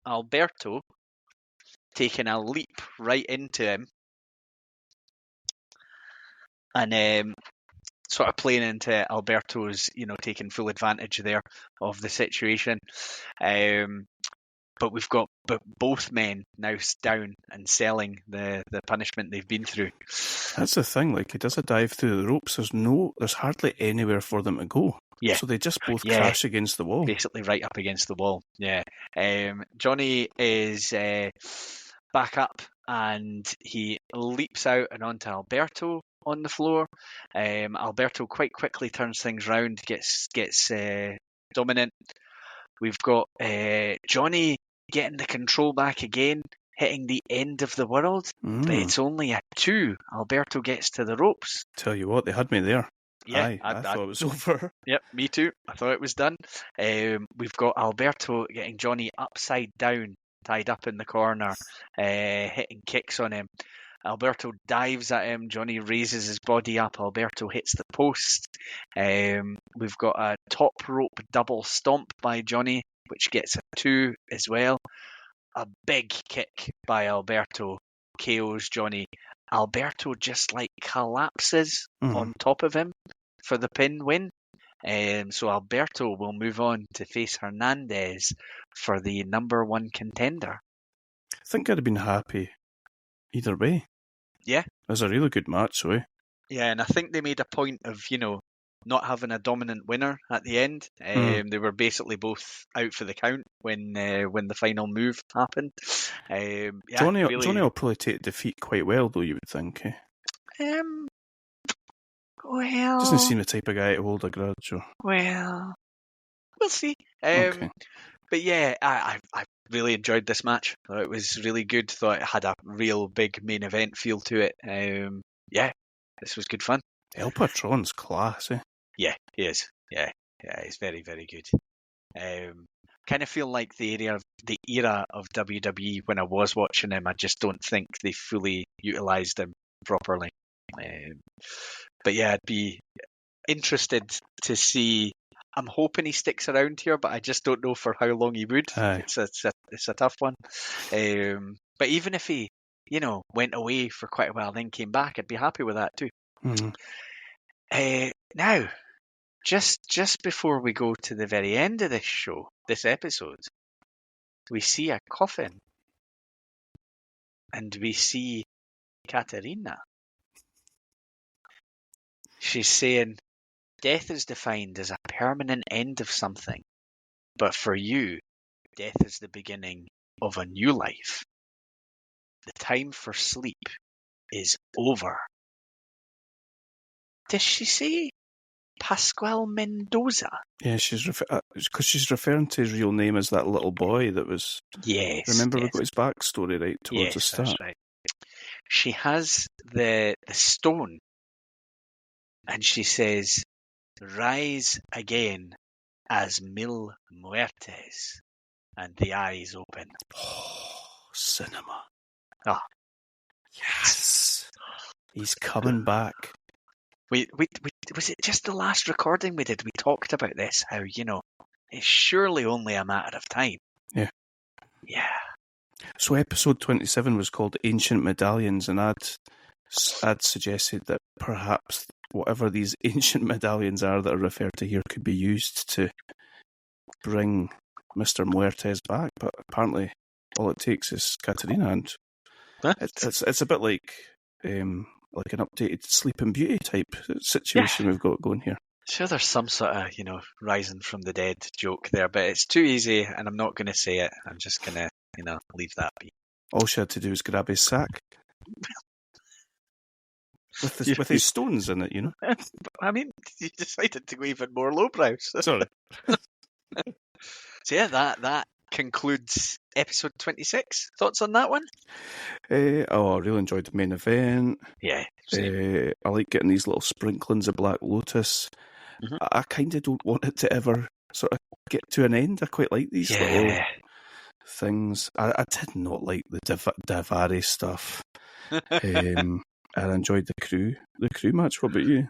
Alberto taking a leap right into him, and sort of playing into Alberto's, taking full advantage there of the situation. But we've got both men now down and selling the punishment they've been through.
That's the thing. He does a dive through the ropes. There's hardly anywhere for them to go.
Yeah.
So they just both crash against the wall.
Basically right up against the wall. Yeah. Johnny is back up, and he leaps out and onto Alberto on the floor. Alberto quite quickly turns things round, gets dominant. We've got Johnny getting the control back again, hitting the end of the world, but it's only a 2. Alberto gets to the ropes.
Tell you what, they had me there.
Yeah,
I thought it was over.
Yep, me too. I thought it was done. We've got Alberto getting Johnny upside down, tied up in the corner, hitting kicks on him. Alberto dives at him. Johnny raises his body up. Alberto hits the post. We've got a top rope double stomp by Johnny, which gets a 2 as well. A big kick by Alberto KOs Johnny. Alberto just collapses on top of him for the pin win. So Alberto will move on to face Hernandez for the number 1 contender.
I think I'd have been happy either way.
Yeah.
It was a really good match, so.
Yeah, and I think they made a point of, not having a dominant winner at the end. They were basically both out for the count when the final move happened.
Johnny will probably take defeat quite well, though, you would think.
Well,
doesn't seem the type of guy to hold a grudge.
Well, we'll see.
Okay.
But yeah, I really enjoyed this match. Thought it was really good. Thought it had a real big main event feel to it. Yeah, this was good fun.
El Patron's class, eh?
Yeah, he is. Yeah, he's very, very good. Kind of feel like the era of WWE when I was watching him, I just don't think they fully utilised him properly. But yeah, I'd be interested to see. I'm hoping he sticks around here, but I just don't know for how long he would. It's a tough one. But even if he, went away for quite a while, then came back, I'd be happy with that too. Now, just before we go to the very end of this episode, we see a coffin, and we see Katarina. She's saying, death is defined as a permanent end of something, but for you, death is the beginning of a new life. The time for sleep is over. Does she say Pascual Mendoza?
Yeah, because she's referring to his real name as that little boy that was...
Yes.
Remember, we got his backstory right towards the start.
That's right. She has the stone, and she says, rise again as Mil Muertes. And the eyes open.
Oh, cinema.
Oh.
Yes. He's coming back.
We was it just the last recording we did? We talked about this, how, it's surely only a matter of time.
Yeah.
Yeah.
So episode 27 was called Ancient Medallions, and I'd suggested that perhaps whatever these ancient medallions are that are referred to here could be used to bring Mr. Muertes back, but apparently all it takes is Katarina, and it's a bit like like an updated Sleeping Beauty type situation we've got going here.
Sure, there's some sort of, rising from the dead joke there, but it's too easy, and I'm not going to say it. I'm just going to, leave that be.
All she had to do was grab his sack. With his stones in it,
I mean, you decided to go even more lowbrow.
Sorry.
So yeah, that concludes episode 26. Thoughts on that one?
I really enjoyed the main event.
Yeah.
I like getting these little sprinklings of Black Lotus. Mm-hmm. I kind of don't want it to ever sort of get to an end. I quite like these little things. I did not like the Davari stuff. I enjoyed the crew match. What about you?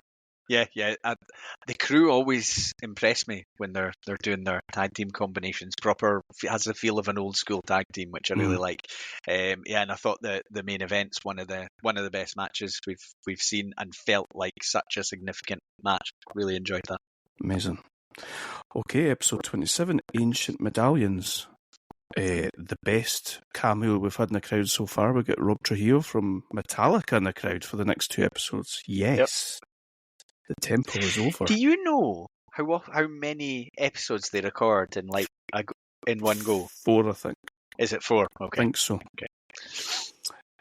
Yeah. The crew always impress me when they're doing their tag team combinations. Proper has the feel of an old school tag team, which I really like. And I thought the main event's one of the best matches we've seen, and felt like such a significant match. Really enjoyed that.
Amazing. Okay, episode 27, Ancient Medallions. The best cameo we've had in the crowd so far. We got Rob Trujillo from Metallica in the crowd for the next 2 episodes. Yes. Yep. The tempo is over.
Do you know how many episodes they record in in one go?
4, I think.
Is it 4? Okay.
I think so.
Okay.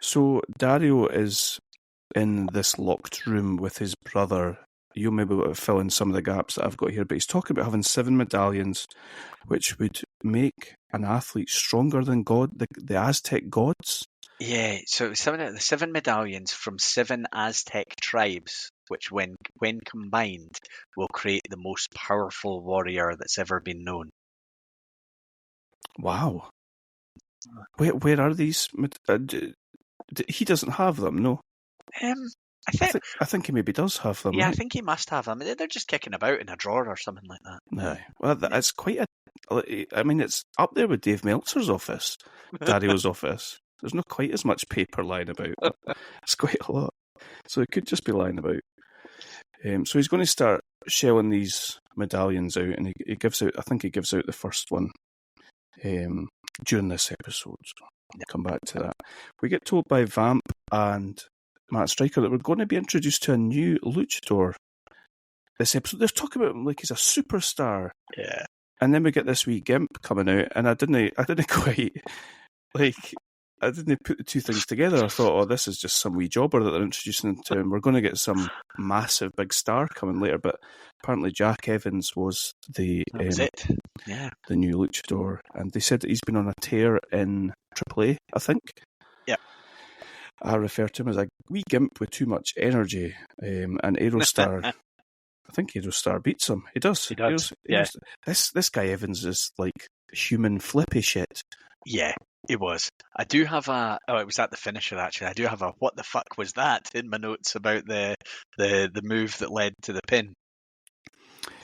So Dario is in this locked room with his brother. You'll maybe fill in some of the gaps that I've got here, but he's talking about having 7 medallions, which would make an athlete stronger than the Aztec gods.
Yeah, so the 7 medallions from 7 Aztec tribes, which when combined will create the most powerful warrior that's ever been known.
Wow. Where are these? He doesn't have them, no? I think he maybe does have them.
Yeah,
right?
I think he must have them. They're just kicking about in a drawer or something like that.
No. Well, it's quite it's up there with Dave Meltzer's office, Dario's office. There's not quite as much paper lying about, but it's quite a lot. So it could just be lying about. So he's going to start shelling these medallions out, and he gives out the first one during this episode. So I'll come back to that. We get told by Vamp and Matt Striker that we're going to be introduced to a new luchador this episode. They're talking about him like he's a superstar.
Yeah.
And then we get this wee gimp coming out, and I didn't quite I didn't put the 2 things together. I thought, this is just some wee jobber that they're introducing to him. We're going to get some massive big star coming later, but apparently Jack Evans was the new luchador, and they said that he's been on a tear in AAA, I think.
Yeah.
I refer to him as a wee gimp with too much energy, and Aerostar. I think Aerostar beats him. He does.
He does.
This guy Evans is like human flippy shit.
Yeah, it was. I do have it was at the finisher actually. I do have what the fuck was that in my notes about the move that led to the pin.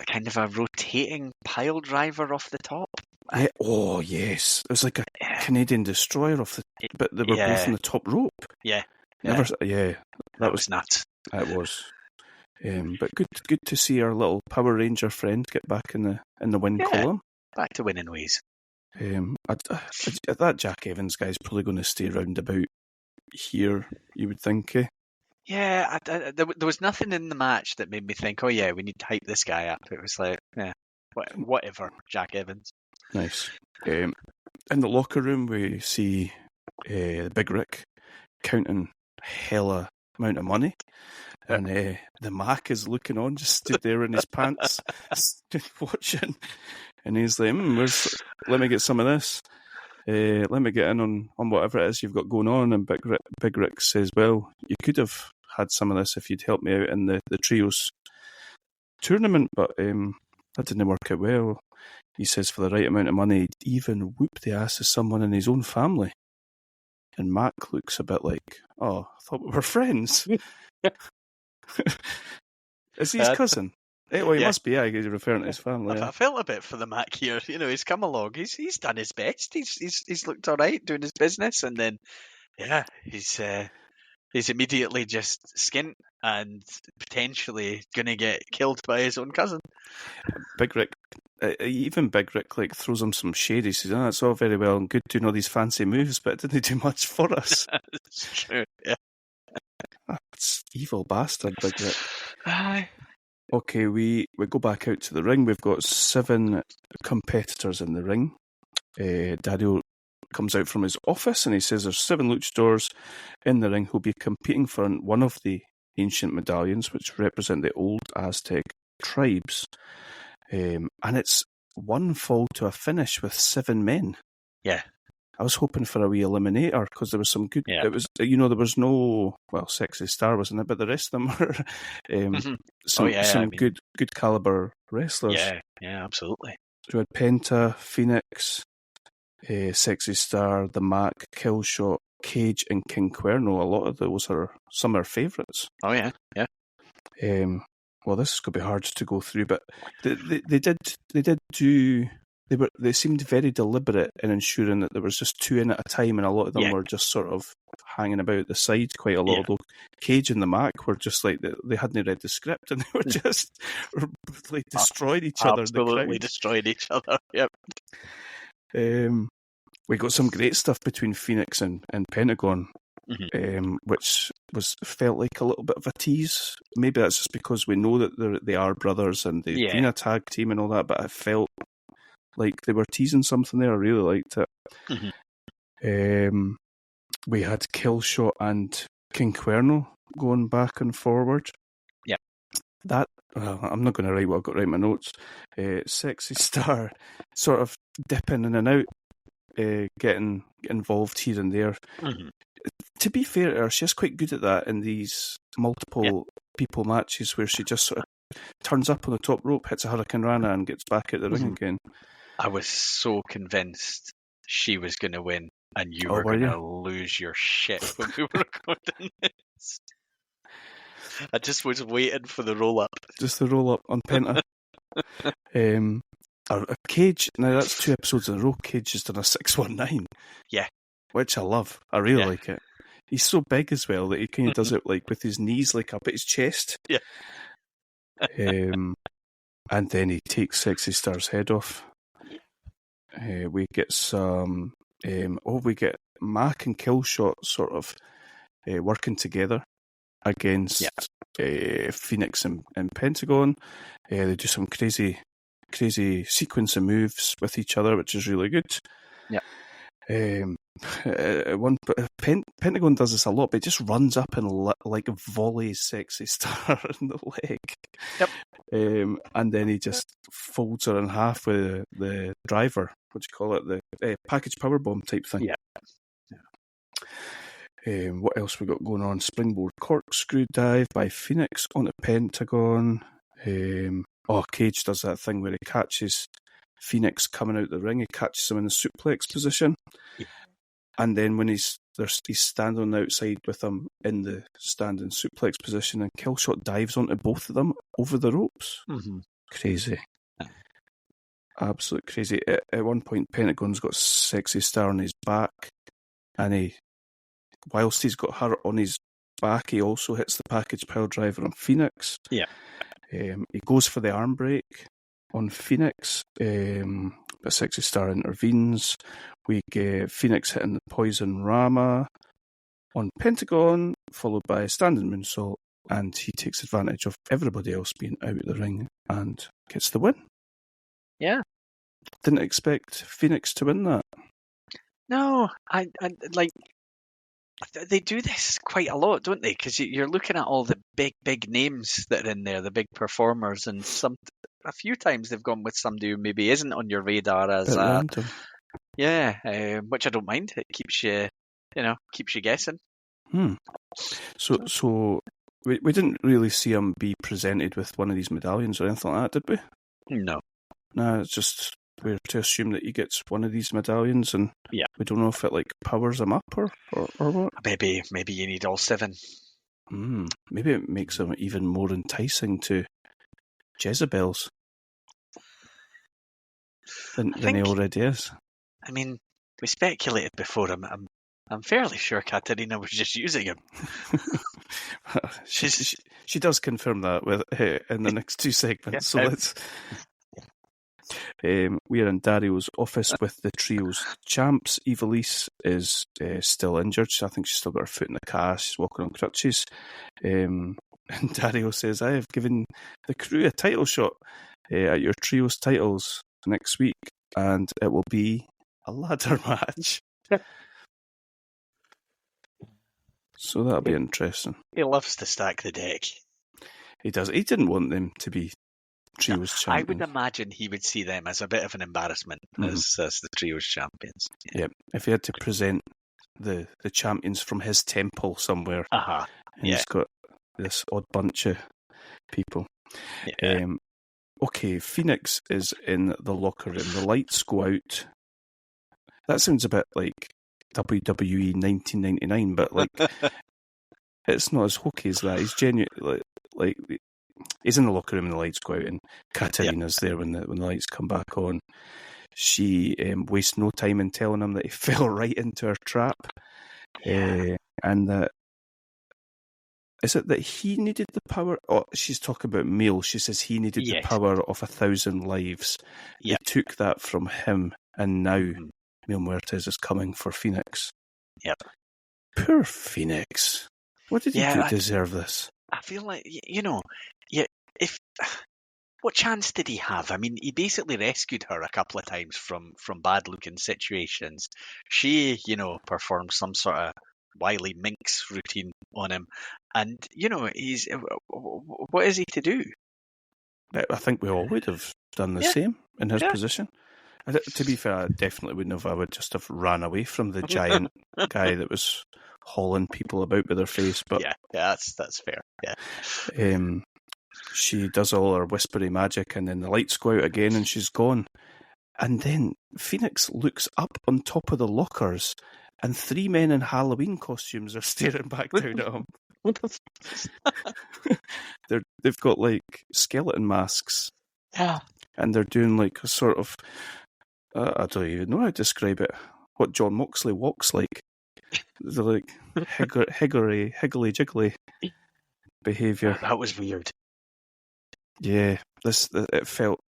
Kind of a rotating pile driver off the top.
Yeah. Oh yes, it was like a Canadian destroyer but they were both on the top rope.
Yeah.
That was
nuts.
It was. But good to see our little Power Ranger friend get back in the win column.
Back to winning ways.
That Jack Evans guy's probably going to stay round about here, you would think.
Yeah, there was nothing in the match that made me think, we need to hype this guy up. It was like, whatever, Jack Evans.
Nice. In the locker room, we see Big Rick counting hella amount of money. And the Mac is looking on, just stood there in his pants, stood watching. And he's like, let me get some of this. Let me get in on whatever it is you've got going on. And Big Rick says, well, you could have had some of this if you'd helped me out in the trios tournament, but that didn't work out well. He says for the right amount of money, he'd even whoop the ass of someone in his own family. And Mac looks a bit like, I thought we were friends. Is he his cousin? He must be. He's referring to his family.
I felt a bit for the Mac here. He's come along. He's done his best. He's looked all right doing his business, and then he's immediately just skint and potentially going to get killed by his own cousin.
Big Rick, even Big Rick, throws him some shade. He says, it's all very well and good doing all these fancy moves, but it didn't do much for us.
It's true, yeah.
That's evil bastard, Big Rip.
Aye.
Okay, we go back out to the ring. We've got 7 competitors in the ring. Dario comes out from his office and he says there's 7 luchadors in the ring who'll be competing for one of the ancient medallions, which represent the old Aztec tribes. And it's one fall to a finish with 7 men.
Yeah.
I was hoping for a wee eliminator because there was some good.
Yeah.
It was, there was no Sexy Star wasn't it, but the rest of them were some good caliber wrestlers.
Yeah, absolutely.
So we had Penta, Phoenix, Sexy Star, the Mac, Killshot, Cage, and King Cuerno. A lot of those are some of our favourites.
Oh yeah.
Well, this is going to be hard to go through, but they seemed very deliberate in ensuring that there was just 2 in at a time, and a lot of them were just sort of hanging about the side quite a lot. Although Cage and the Mac were just like they hadn't read the script and they were just like destroying each other.
Absolutely destroyed each other. Yep.
We got some great stuff between Phoenix and Pentagon.
Mm-hmm.
Which felt like a little bit of a tease. Maybe that's just because we know that they are brothers and they've been a tag team and all that, but I felt like they were teasing something there. I really liked it.
Mm-hmm.
We had Killshot and King Cuerno going back and forward.
Yeah.
That, I'm not going to write what I've got to write in my notes. Sexy Star sort of dipping in and out, getting involved here and there.
Mm-hmm.
To be fair to her, she's quite good at that in these multiple people matches where she just sort of turns up on the top rope, hits a Hurricane Rana and gets back at the ring again.
I was so convinced she was going to win and you were going to lose your shit when we were recording this. I just was waiting for the roll-up.
Just the roll-up on Penta. A Cage, now that's 2 episodes in a row, Cage has done a 619.
Yeah.
Which I love. I really like it. He's so big as well that he kind of does it like with his knees like up at his chest.
Yeah.
And then he takes Sexy Star's head off. We get some... we get Mac and Killshot sort of working together against Phoenix and Pentagon. They do some crazy sequence of moves with each other, which is really good.
Yeah.
Pentagon does this a lot, but it just runs up and like volleys Sexy Star in the leg.
Yep.
And then he just folds her in half with the driver. What do you call it? The package powerbomb type thing.
Yeah.
What else we got going on? Springboard corkscrew dive by Phoenix onto Pentagon. Cage does that thing where he catches Phoenix coming out the ring. He catches him in the suplex position.
Yeah.
And then when he's standing on the outside with him in the standing suplex position, and Killshot dives onto both of them over the ropes.
Mm-hmm.
Crazy. Absolute crazy. At one point, Pentagon's got Sexy Star on his back, and whilst he's got her on his back, he also hits the package power driver on Phoenix.
Yeah.
He goes for the arm break on Phoenix, but Sexy Star intervenes. We get Phoenix hitting the Poison Rama on Pentagon, followed by a standing moonsault, and he takes advantage of everybody else being out of the ring and gets the win.
Yeah.
Didn't expect Phoenix to win that.
No, I like... They do this quite a lot, don't they? Because you're looking at all the big names that are in there, the big performers, and a few times they've gone with somebody who maybe isn't on your radar as
random.
Which I don't mind. It keeps you guessing.
So we didn't really see him be presented with one of these medallions or anything like that, did we?
No.
No, it's just we're to assume that he gets one of these medallions, and we don't know if it like powers him up or what.
Maybe you need all 7.
Maybe it makes him even more enticing to Jezebels than he already is.
I mean, we speculated before. I'm fairly sure Katarina was just using him.
She does confirm that with in the next 2 segments. So let's. We are in Dario's office with the trio's champs. Ivelisse is still injured. I think she's still got her foot in the cast. She's walking on crutches. And Dario says, I have given the crew a title shot at your trio's titles next week, and it will be a ladder match. So that'll be interesting.
He loves to stack the deck.
He does. He didn't want them to be trio's champions.
I would imagine he would see them as a bit of an embarrassment as the trio's champions.
Yeah, if he had to present the champions from his temple somewhere, and he's got this odd bunch of people.
Yeah.
Okay, Fenix is in the locker room. The lights go out. That sounds a bit like WWE 1999, but like it's not as hokey as that. He's genuine, like he's in the locker room and the lights go out, and Katarina's there when the lights come back on. She wastes no time in telling him that he fell right into her trap, and that. Is it that he needed the power? Oh, she's talking about Mil. She says he needed the power of 1,000 lives. They took that from him, and now Mil Muertes is coming for Fenix.
Yep.
Poor Fenix. What did he do to deserve this?
I feel like, what chance did he have? I mean, he basically rescued her a couple of times from bad-looking situations. She, performed some sort of wily minx routine on him. And, he's... What is he to do?
I think we all would have done the same in his position. To be fair, I definitely wouldn't have. I would just have ran away from the giant guy that was hauling people about with her face. But
that's fair. Yeah.
She does all her whispery magic, and then the lights go out again, and she's gone. And then Fenix looks up on top of the lockers, and 3 men in Halloween costumes are staring back down at him. They've got like skeleton masks.
Yeah.
And they're doing like a sort of, I don't even know how to describe it. What John Moxley walks like. They're like higgledy jiggly behaviour.
That was weird.
Yeah, it felt,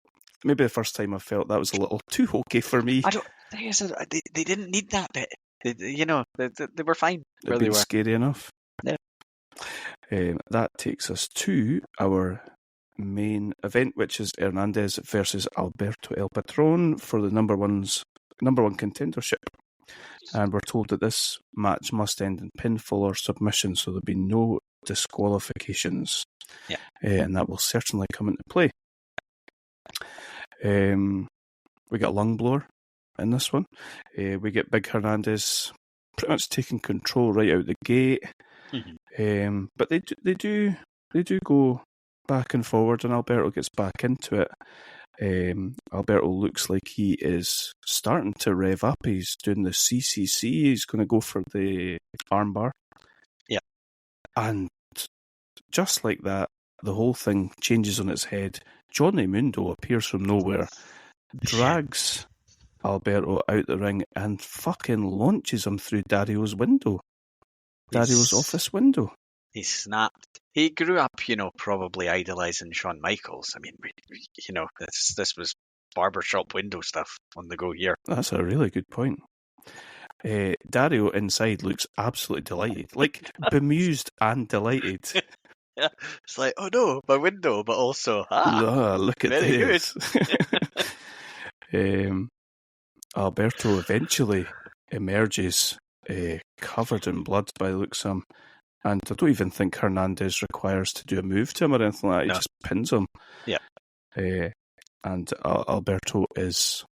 maybe the first time I felt that was a little too hokey for me.
They didn't need that bit. They were fine where they were.
Scary enough.
Yeah.
That takes us to our main event, which is Hernandez versus Alberto El Patron for the number one contendership. And we're told that this match must end in pinfall or submission, so there'll be no disqualifications.
Yeah.
And that will certainly come into play. We get a lung blower in this one. We get Big Hernandez pretty much taking control right out the gate.
Mm-hmm.
But they do go back and forward, and Alberto gets back into it. Alberto looks like he is starting to rev up. He's doing the CCC. He's going to go for the armbar.
Yeah.
And just like that, the whole thing changes on its head. Johnny Mundo appears from nowhere, drags Alberto out the ring, and fucking launches him through Dario's window. Dario's office window.
He snapped. He grew up, probably idolising Shawn Michaels. I mean, this was barbershop window stuff on the go here.
That's a really good point. Dario inside looks absolutely delighted, like bemused and delighted.
Yeah, it's like, oh no, my window, but also,
look at
very
this. Good. Alberto eventually emerges covered in blood by the looks of him. And I don't even think Hernandez requires to do a move to him or anything like that. He just pins him.
Yeah.
And Alberto is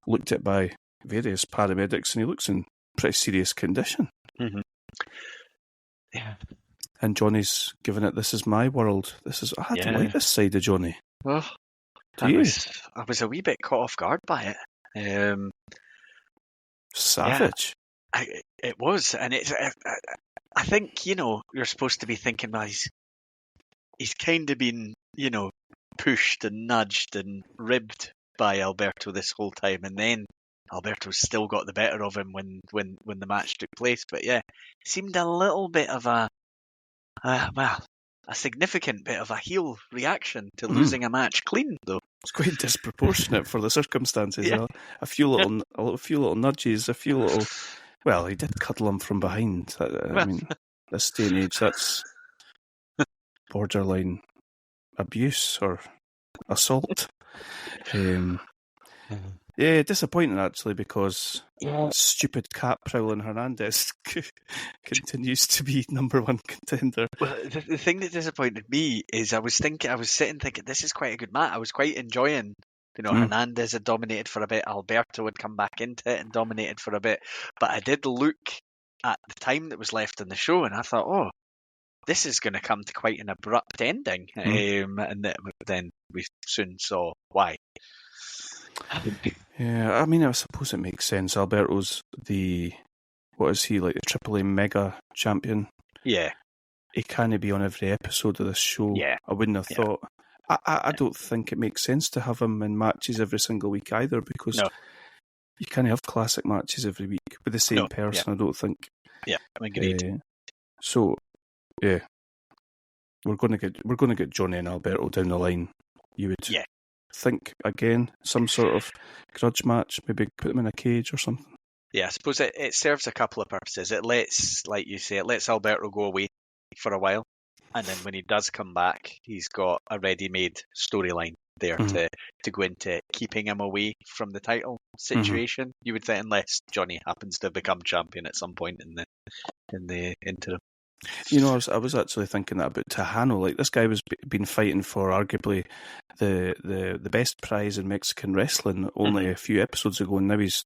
looked at by various paramedics, and he looks in pretty serious condition.
Mm-hmm. Yeah.
And Johnny's given it, this is my world. I don't like this side of Johnny.
Well, I was a wee bit caught off guard by it.
Savage.
Yeah, it was, and it's. I think you're supposed to be thinking, well, he's kind of been pushed and nudged and ribbed by Alberto this whole time, and then Alberto's still got the better of him when the match took place. But yeah, it seemed a little bit of a significant bit of a heel reaction to losing a match clean, though.
It's quite disproportionate for the circumstances.
Yeah.
A few little nudges, a few little. Well, he did cuddle him from behind. I mean, this day and age, that's borderline abuse or assault. Yeah, disappointing actually, because stupid cat prowling Hernandez continues to be number one contender.
Well, the thing that disappointed me is I was sitting thinking this is quite a good match. I was quite enjoying, Hernandez had dominated for a bit, Alberto had come back into it and dominated for a bit, but I did look at the time that was left in the show and I thought, oh, this is going to come to quite an abrupt ending, and then we soon saw why.
Yeah, I mean, I suppose it makes sense. Alberto's what is he, like the AAA Mega Champion?
Yeah.
He can't be on every episode of this show.
Yeah.
I wouldn't have thought. I don't think it makes sense to have him in matches every single week either, because you can't have classic matches every week with the same person, I don't think.
Yeah, I agreed.
So, yeah. We're gonna get Johnny and Alberto down the line. You would think again, some sort of grudge match, maybe put them in a cage or something.
Yeah, I suppose it serves a couple of purposes. It lets, like you say, Alberto go away for a while, and then when he does come back, he's got a ready-made storyline there to go into keeping him away from the title situation. You would think, unless Johnny happens to become champion at some point in the interim.
I was actually thinking that about Tejano. Like, this guy was been fighting for arguably the best prize in Mexican wrestling only a few episodes ago, and now he's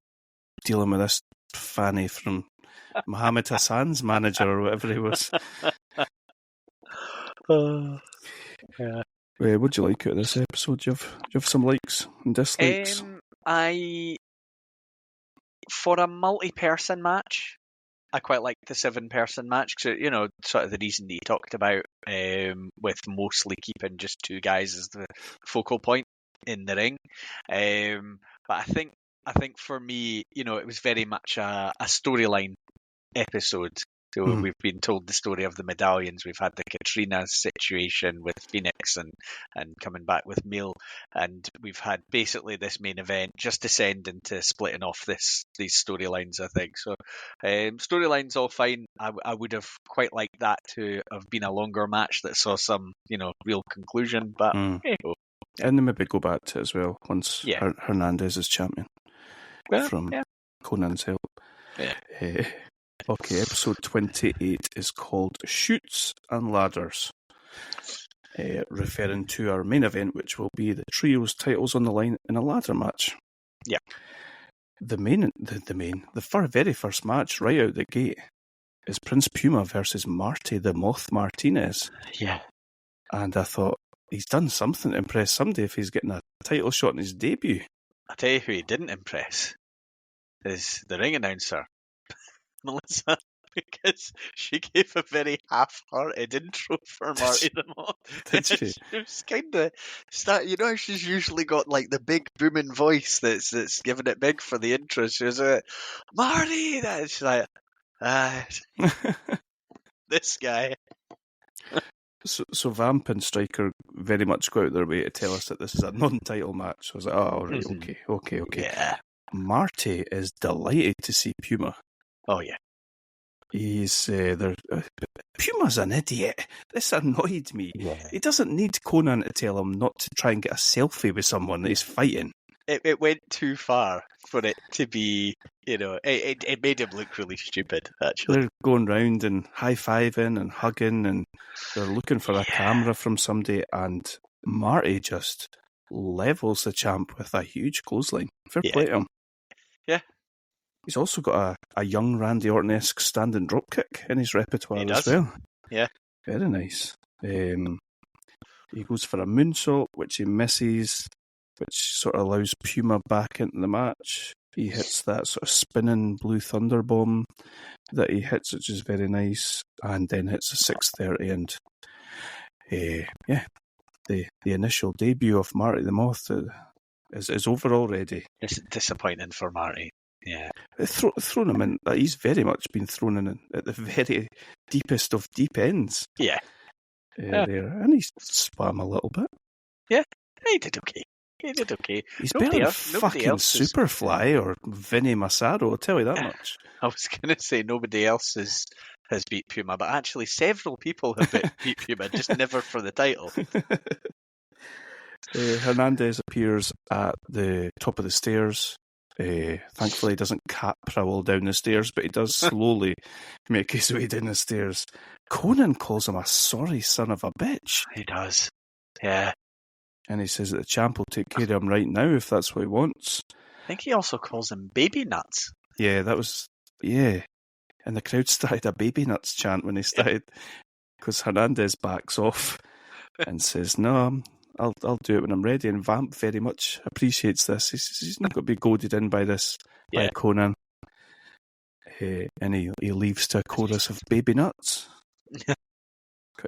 dealing with this fanny from Muhammad Hassan's manager or whatever he was.
Yeah.
What'd you like out of this episode? Do you have some likes and dislikes?
For a multi-person match, I quite like the 7-person match, because sort of the reason that you talked about, with mostly keeping just 2 guys as the focal point in the ring. But I think for me, it was very much a storyline episode. So we've been told the story of the medallions. We've had the Katrina situation with Fenix and coming back with Mil, and we've had basically this main event just descend into splitting off these storylines, I think. So storylines all fine. I would have quite liked that to have been a longer match that saw some, real conclusion, but hey-ho.
And then maybe go back to it as well once Hernandez is champion from Konnan's help. Yeah. Okay, episode 28 is called Chutes and Ladders, referring to our main event, which will be the trio's titles on the line in a ladder match.
Yeah.
The very first match right out the gate is Prince Puma versus Marty the Moth Martinez.
Yeah.
And I thought, he's done something to impress somebody if he's getting a title shot in his debut.
I'll tell you who he didn't impress is the ring announcer, Melissa, because she gave a very half-hearted intro for Marty the Moth.
Did she?
It was kind of how she's usually got like the big booming voice that's giving it big for the intro. She was Marty. She's like, this guy.
So Vamp and Striker very much go out their way to tell us that this is a non-title match. So I was like, oh, right, okay.
Yeah.
Marty is delighted to see Puma.
Oh, yeah.
He's Puma's an idiot. This annoyed me.
Yeah.
He doesn't need Konnan to tell him not to try and get a selfie with someone that he's fighting.
It went too far for it to be, it made him look really stupid, actually.
They're going round and high-fiving and hugging, and they're looking for a camera from somebody, and Marty just levels the champ with a huge clothesline. Fair play to him.
Yeah.
He's also got a young Randy Orton-esque standing dropkick in his repertoire as well.
Yeah.
Very nice. He goes for a moonsault, which he misses, which sort of allows Puma back into the match. He hits that sort of spinning blue thunder bomb that he hits, which is very nice, and then hits a 630, and the initial debut of Marty the Moth is over already.
It's disappointing for Marty. Yeah.
Thrown him in. He's very much been thrown in at the very deepest of deep ends.
Yeah.
There, and he's spam a little bit.
Yeah, he did okay. He did okay.
He's better than fucking Superfly or Vinny Massaro, I'll tell you that much.
I was going to say nobody else has beat Puma, but actually several people have beat Puma, just never for the title.
Hernandez appears at the top of the stairs. Thankfully, he doesn't cat prowl down the stairs, but he does slowly make his way down the stairs. Konnan calls him a sorry son of a bitch.
He does, yeah.
And he says that the champ will take care of him right now if that's what he wants.
I think he also calls him baby nuts.
Yeah, that was, yeah. And the crowd started a baby nuts chant when he started, because Hernandez backs off and says, no, I'll do it when I'm ready. And Vamp very much appreciates this. He's not going to be goaded in by this, by Konnan. And he leaves to a chorus of baby nuts. Quite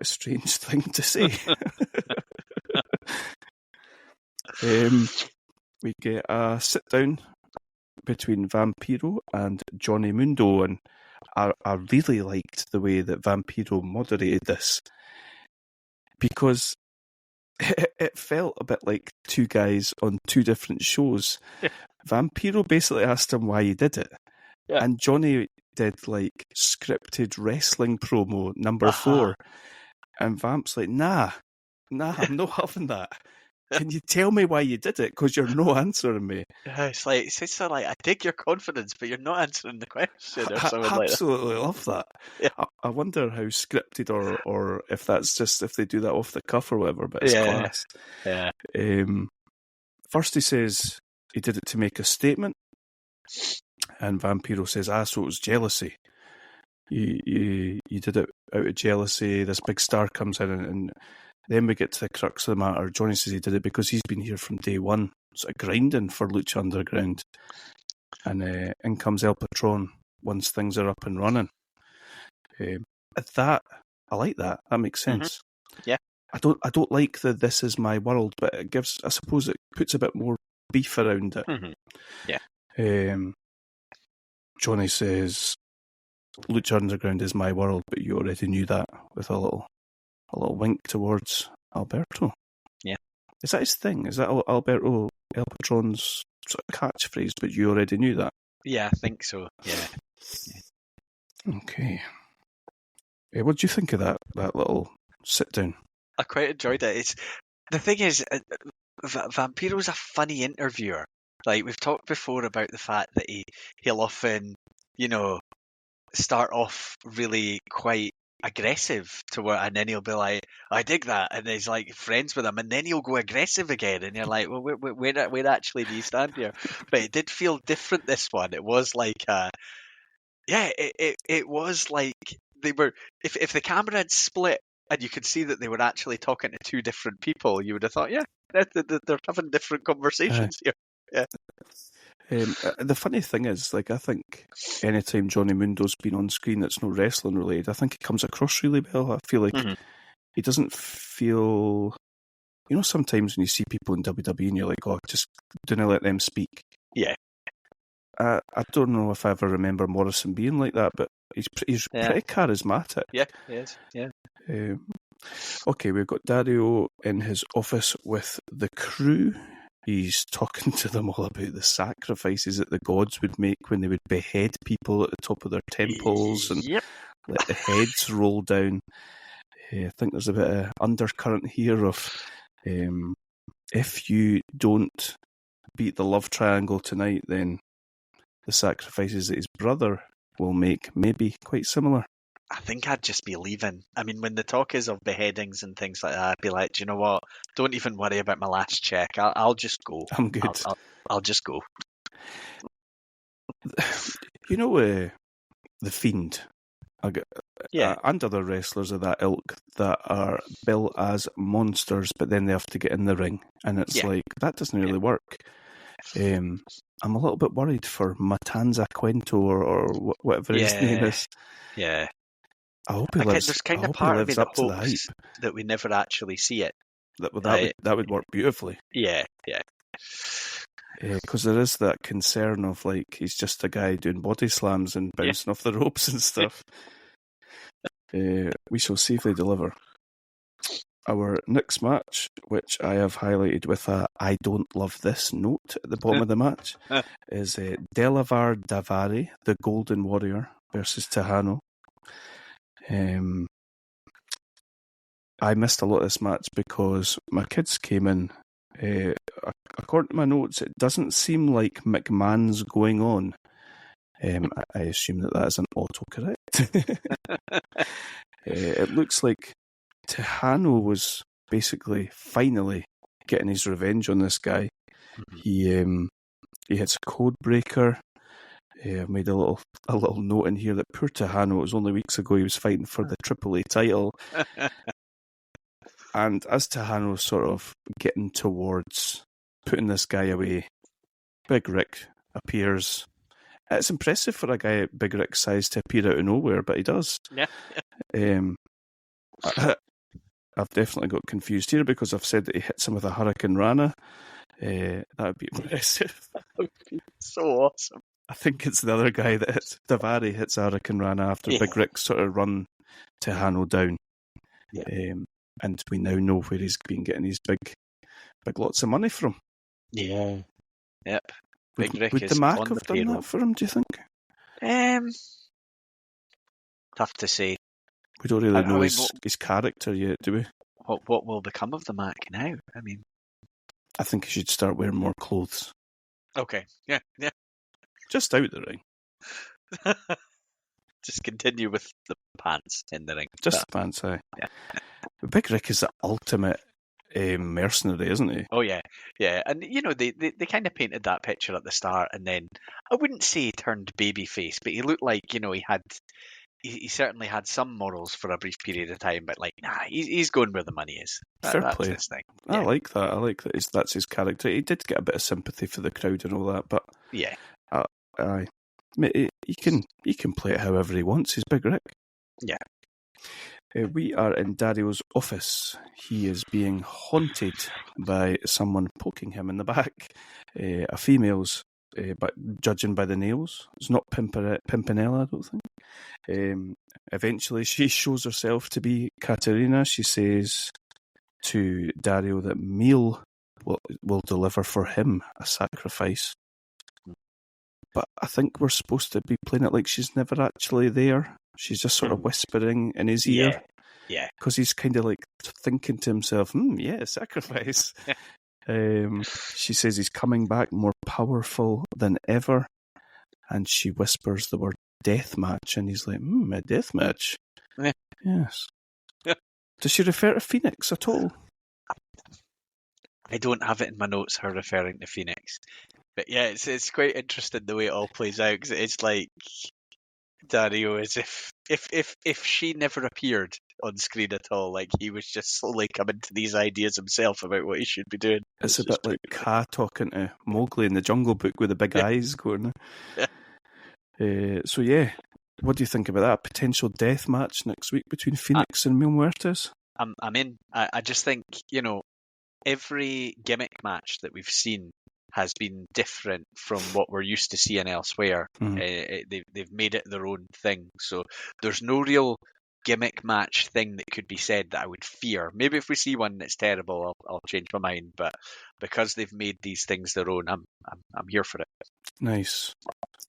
a strange thing to say. We get a sit down between Vampiro and Johnny Mundo, and I really liked the way that Vampiro moderated this, because it felt a bit like two guys on two different shows. Vampiro basically asked him why he did it, and Johnny did like scripted wrestling promo number 4, and Vamp's like, nah, I'm not having that. Can you tell me why you did it? Because you're not answering me.
It's sort of like, I take your confidence, but you're not answering the question or something like that.
Absolutely love that. Yeah. I wonder how scripted or if that's just if they do that off the cuff or whatever, but it's class.
Yeah.
First he says he did it to make a statement, and Vampiro says, so it was jealousy. You did it out of jealousy. This big star comes in and then we get to the crux of the matter. Johnny says he did it because he's been here from day one, sort of grinding for Lucha Underground. And in comes El Patron once things are up and running. I like that. That makes sense.
Mm-hmm. Yeah.
I don't like the "this is my world," but it gives. I suppose it puts a bit more beef around it.
Mm-hmm. Yeah.
Johnny says, "Lucha Underground is my world," but you already knew that, with a little wink towards Alberto.
Yeah.
Is that his thing? Is that Alberto El Patron's sort of catchphrase, but you already knew that?
Yeah, I think so. Yeah.
Okay. What do you think of that little sit down?
I quite enjoyed it. The thing is, Vampiro's a funny interviewer. Like, we've talked before about the fact that he'll often, start off really quite aggressive and then he'll be like, I dig that, and he's like friends with him, and then he'll go aggressive again, and you're like, well, where actually do you stand here? But it did feel different this one. It was like it was like they were, if the camera had split and you could see that they were actually talking to two different people, you would have thought, they're having different conversations here. Yeah.
The funny thing is, like, I think anytime Johnny Mundo's been on screen that's not wrestling related, I think he comes across really well. I feel like he doesn't feel... sometimes when you see people in WWE and you're like, just don't let them speak.
Yeah.
I don't know if I ever remember Morrison being like that, but he's pretty charismatic.
Yeah, he is. Yeah.
Okay, we've got Dario in his office with the crew. He's talking to them all about the sacrifices that the gods would make when they would behead people at the top of their temples and let the heads roll down. I think there's a bit of undercurrent here of if you don't beat the love triangle tonight, then the sacrifices that his brother will make may be quite similar.
I think I'd just be leaving. I mean, when the talk is of beheadings and things like that, I'd be like, do you know what? Don't even worry about my last check. I'll just go.
I'm good.
I'll just go.
The Fiend. And other wrestlers of that ilk that are billed as monsters, but then they have to get in the ring. And it's like, that doesn't really work. I'm a little bit worried for Matanza Cuento or whatever his name is.
Yeah.
I hope he lives.
There's kind of part of me that hopes that we never actually see it.
That would work beautifully.
Yeah.
Because there is that concern of like he's just a guy doing body slams and bouncing off the ropes and stuff. We shall see if they deliver. our next match, which I have highlighted with a "I don't love this" note at the bottom of the match, is Delavar Davari, the Golden Warrior, versus Tejano. I missed a lot of this match because my kids came in. According to my notes, it doesn't seem like McMahon's going on. I assume that is an autocorrect. It looks like Tejano was basically finally getting his revenge on this guy. Mm-hmm. He hits a code breaker. I've made a little note in here that poor Tejano, it was only weeks ago he was fighting for the AAA title. And as Tejano's sort of getting towards putting this guy away, Big Rick appears. It's impressive for a guy at Big Rick's size to appear out of nowhere, but he does.
Yeah.
I've definitely got confused here because I've said that he hits him with a Hurricane Rana. That would be impressive.
That would be so awesome.
I think it's the other guy that hits Davari hits Hurricane Rana after Big Rick sort of run Tejano down. Yeah. And we now know where he's been getting his big lots of money from.
Yeah. Yep. Big Rick
would
is
the Mac
on
have
the
done
payroll.
that for him, do you think?
Tough to say.
We don't really know his character yet, do we?
What will become of the Mac now? I mean,
I think he should start wearing more clothes.
Okay. Yeah.
Just out the ring.
Just continue with the pants in the ring.
Just the pants, aye. Yeah. Big Rick is the ultimate mercenary, isn't he?
Oh, yeah. Yeah. And, they kind of painted that picture at the start, and then I wouldn't say he turned babyface, but he looked like, he certainly had some morals for a brief period of time, but he's going where the money is.
Fair play.
His thing.
I like that. I like that. That's his character. He did get a bit of sympathy for the crowd and all that, but
yeah,
he can play it however he wants. He's Big Rick.
Yeah.
We are in Dario's office. He is being haunted by someone poking him in the back. A female's, but judging by the nails, it's not Pimpinella, I don't think. Eventually, she shows herself to be Katerina. She says to Dario that Meal will deliver for him a sacrifice. But I think we're supposed to be playing it like she's never actually there. She's just sort of whispering in his ear.
Yeah.
Because he's kind of like thinking to himself, sacrifice. She says he's coming back more powerful than ever. And she whispers the word death match. And he's like, a death match?
Yeah.
Yes. Does she refer to Fenix at all?
I don't have it in my notes, her referring to Fenix. But yeah, it's quite interesting the way it all plays out, because it's like Dario is if she never appeared on screen at all, like he was just slowly coming to these ideas himself about what he should be doing.
It's a bit like Kaa talking to Mowgli in the Jungle Book with the big eyes going. So yeah, what do you think about that? A potential death match next week between Fenix and Mil Muertes?
I'm in. I just think, every gimmick match that we've seen has been different from what we're used to seeing elsewhere. Mm-hmm. They've made it their own thing. So there's no real gimmick match thing that could be said that I would fear. Maybe if we see one that's terrible, I'll change my mind. But because they've made these things their own, I'm here for it.
Nice.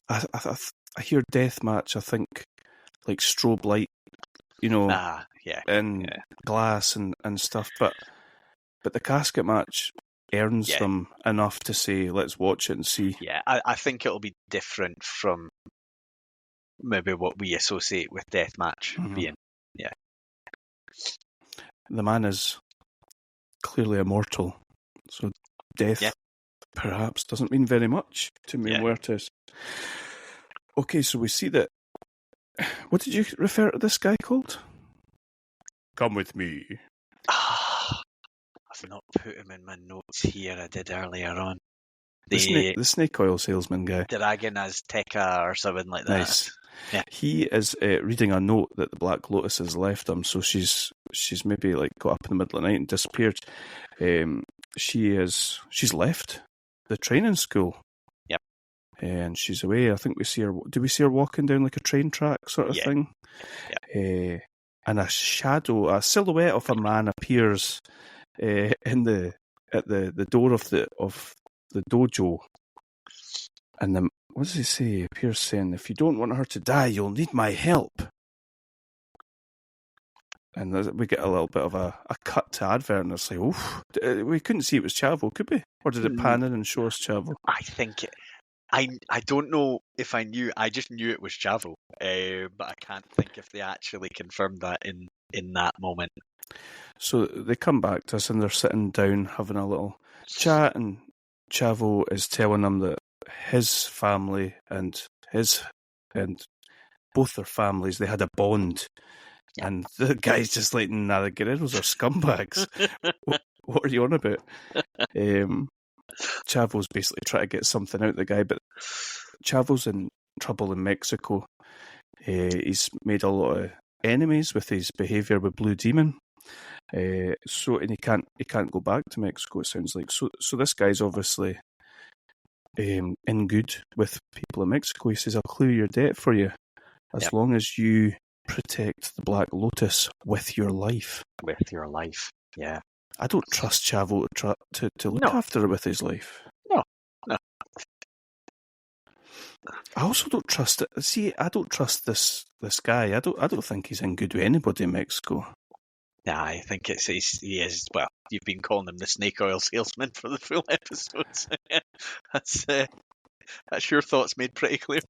I hear death match. I think like strobe light, and glass and stuff. But the casket match earns them enough to say, let's watch it and see.
Yeah, I think it'll be different from maybe what we associate with deathmatch being. Yeah.
The man is clearly immortal, so death perhaps doesn't mean very much to Mil Muertes. Okay, so we see that. What did you refer to this guy called? Come with me.
I've not put him in my notes here. I did earlier on.
The snake oil salesman guy.
Dragon Azteca or something like that.
Nice.
Yeah.
He is reading a note that the Black Lotus has left him, so she's maybe like got up in the middle of the night and disappeared. She's left the training school.
Yep.
And she's away. I think we see her. Do we see her walking down like a train track sort of thing?
Yeah.
and a silhouette of a man appears at the door of the dojo, and what does he say? He appears saying, "If you don't want her to die, you'll need my help." And we get a little bit of a cut to advert, and it's like, oof. We couldn't see it was Chavo, could we? Or did it pan in and show us Chavo?
I think I don't know if I knew. I just knew it was Chavo, but I can't think if they actually confirmed that in that moment.
So they come back to us, and they're sitting down having a little chat, and Chavo is telling them that his family and both their families, they had a bond. Yeah. And the guy's just like, nah, the Guerreros are scumbags. What are you on about? Chavo's basically trying to get something out of the guy, but Chavo's in trouble in Mexico. He's made a lot of enemies with his behaviour with Blue Demon. And he can't go back to Mexico, it sounds like. So this guy's obviously in good with people in Mexico. He says, I'll clear your debt for you as long as you protect the Black Lotus with your life. With your life, yeah. I don't trust Chavo to look after it with his life. No. I also don't trust it. See, I don't trust this guy. I don't think he's in good with anybody in Mexico. Nah, I think he is. Well, you've been calling him the snake oil salesman for the full episodes. That's your thoughts made pretty clear.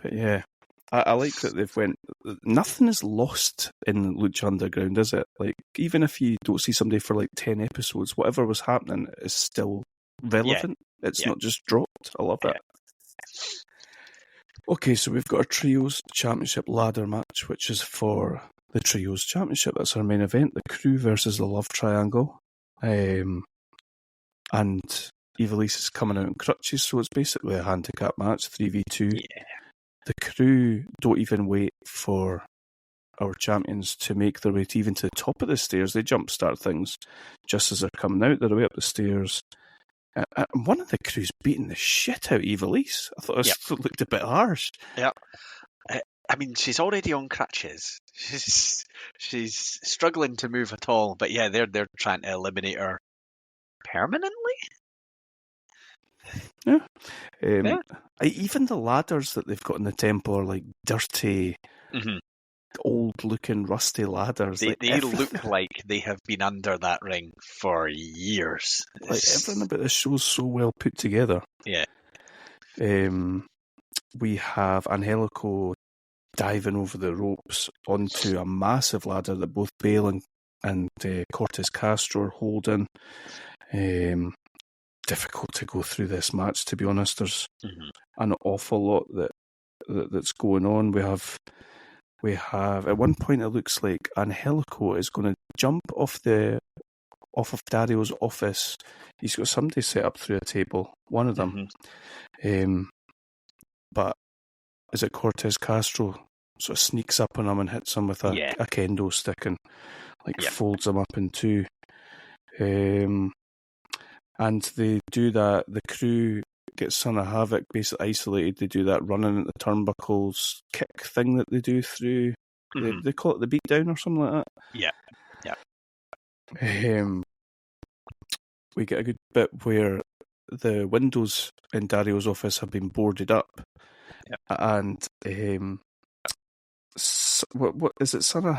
But yeah, I like that they've went. Nothing is lost in Lucha Underground, is it? Like, even if you don't see somebody for like 10 episodes, whatever was happening is still relevant. Yeah. It's not just dropped. I love it. Okay, so we've got a Trios Championship ladder match, which is for the Trios Championship. That's our main event. The Crew versus the Love Triangle. And Ivelisse is coming out in crutches, so it's basically a handicap match, 3v2. Yeah. The Crew don't even wait for our champions to make their way even to the top of the stairs. They jumpstart things just as they're coming out. They're way up the stairs. And one of the Crew's beating the shit out of Ivelisse. I thought it looked a bit harsh. Yeah. I mean, she's already on crutches. She's struggling to move at all. But yeah, they're trying to eliminate her permanently. Yeah. Even the ladders that they've got in the temple are like dirty, old-looking, rusty ladders. They look like they have been under that ring for years. Like, everything about this show's so well put together. Yeah. We have Angelico diving over the ropes onto a massive ladder that both Bale and Cortez Castro are holding. Difficult to go through this match, to be honest. There's an awful lot that's going on. We have at one point it looks like Angelico is going to jump off of Dario's office. He's got somebody set up through a table, one of them. But is it Cortez Castro sort of sneaks up on him and hits him with a kendo stick and folds him up in two. And they do that. The Crew get Son of Havoc basically isolated. They do that running at the turnbuckles kick thing that they do through. They call it the beatdown or something like that. Yeah. We get a good bit where the windows in Dario's office have been boarded up, and what is it? Son of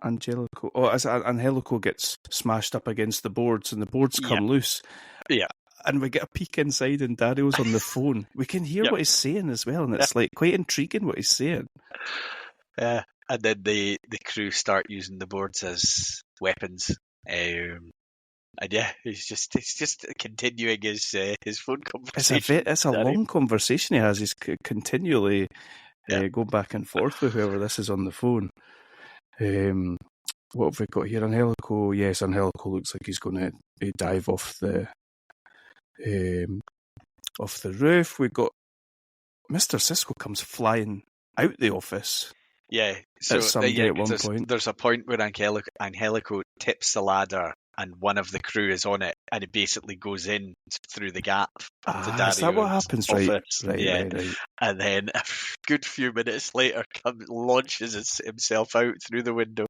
Angelico. Oh, as Angelico gets smashed up against the boards and the boards come loose. Yeah. And we get a peek inside and Dario's on the phone. We can hear what he's saying as well, and it's like quite intriguing what he's saying. Yeah. And then the Crew start using the boards as weapons. And yeah, he's just continuing his phone conversation. It's a long conversation he has. He's continually going back and forth with whoever this is on the phone. What have we got here? Angelico. Yes, Angelico looks like he's going to dive off the roof. We got Mr. Cisco comes flying out the office. Yeah, so at some at one point. There's a point where Angelico tips the ladder
and one of the crew is on it, and it basically goes in through the gap into
Is that what
Dario's
happens?
office.
Right.
And then a good few minutes later, launches himself out through the window.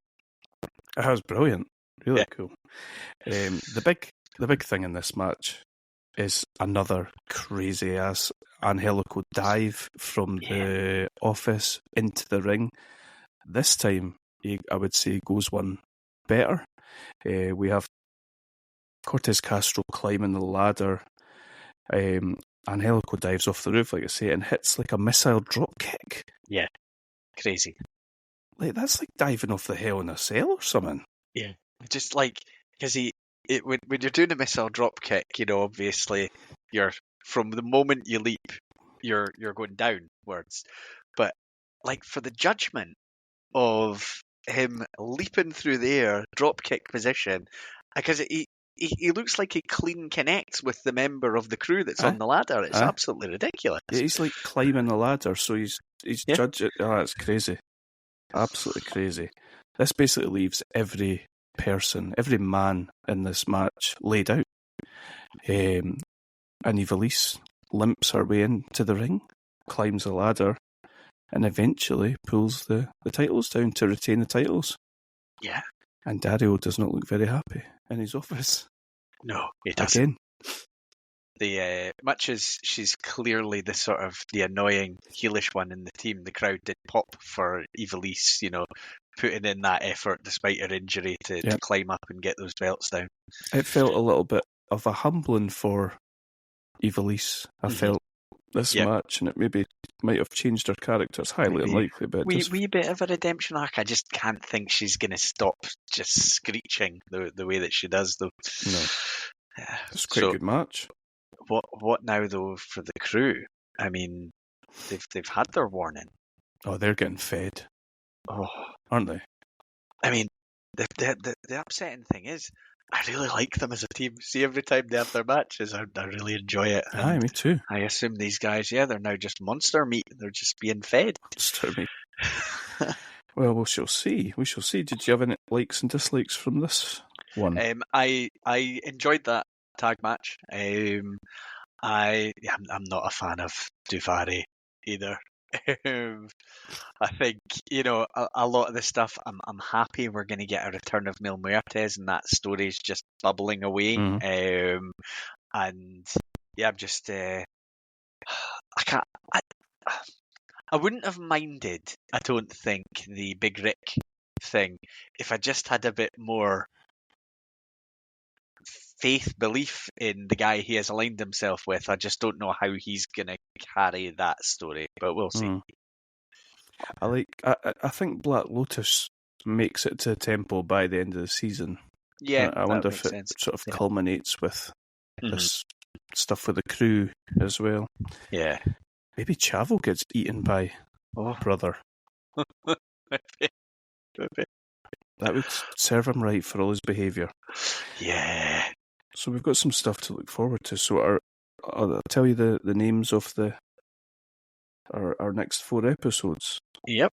That was brilliant. Really cool. The big thing in this match is another crazy ass Angelico dive from the office into the ring. This time, I would say, goes one better. We have Cortez Castro climbing the ladder. Angelico dives off the roof, like I say, and hits like a missile drop kick.
Yeah, crazy.
Like that's like diving off the Hell in a Cell or something.
Yeah, just like because when you're doing a missile drop kick, obviously you're from the moment you leap, you're going downwards. But like for the judgment of him leaping through the air, drop kick position, because he looks like he clean connects with the member of the crew that's on the ladder. It's absolutely ridiculous.
Yeah, he's like climbing the ladder, so he's judging. Oh, it's crazy. Absolutely crazy. This basically leaves every man in this match laid out. And Ivelisse limps her way into the ring, climbs the ladder, and eventually pulls the titles down to retain the titles.
Yeah.
And Dario does not look very happy in his office.
No, he doesn't.
Again.
Much as she's clearly the annoying heelish one in the team, the crowd did pop for Ivelisse, putting in that effort despite her injury to climb up and get those belts down.
It felt a little bit of a humbling for Ivelisse. I felt this match, and it maybe might have changed her character. It's highly unlikely, but
wee bit of a redemption arc. I just can't think she's going to stop just screeching the way that she does, though.
No, it's quite a good match.
What now though for the crew? I mean, they've had their warning.
Oh, they're getting fed. Oh, aren't they?
I mean, the upsetting thing is, I really like them as a team. See, every time they have their matches, I really enjoy it.
Aye, me too.
I assume these guys, they're now just monster meat. They're just being fed.
Monster meat. Well, we shall see. Did you have any likes and dislikes from this one?
I enjoyed that tag match. I'm not a fan of Duvari either. I think a lot of the stuff. I'm happy we're going to get a return of Mil Muertes, and that story's just bubbling away. And I'm just I can't. I wouldn't have minded. I don't think the Big Rick thing if I just had a bit more belief in the guy he has aligned himself with. I just don't know how he's going to carry that story, but we'll see.
I think Black Lotus makes it to Temple by the end of the season.
Yeah,
I wonder if it sort of culminates with this stuff with the crew as well.
Yeah.
Maybe Chavo gets eaten by Brother. That would serve him right for all his behaviour.
Yeah.
So we've got some stuff to look forward to. So I'll tell you the names of our next 4 episodes.
Yep.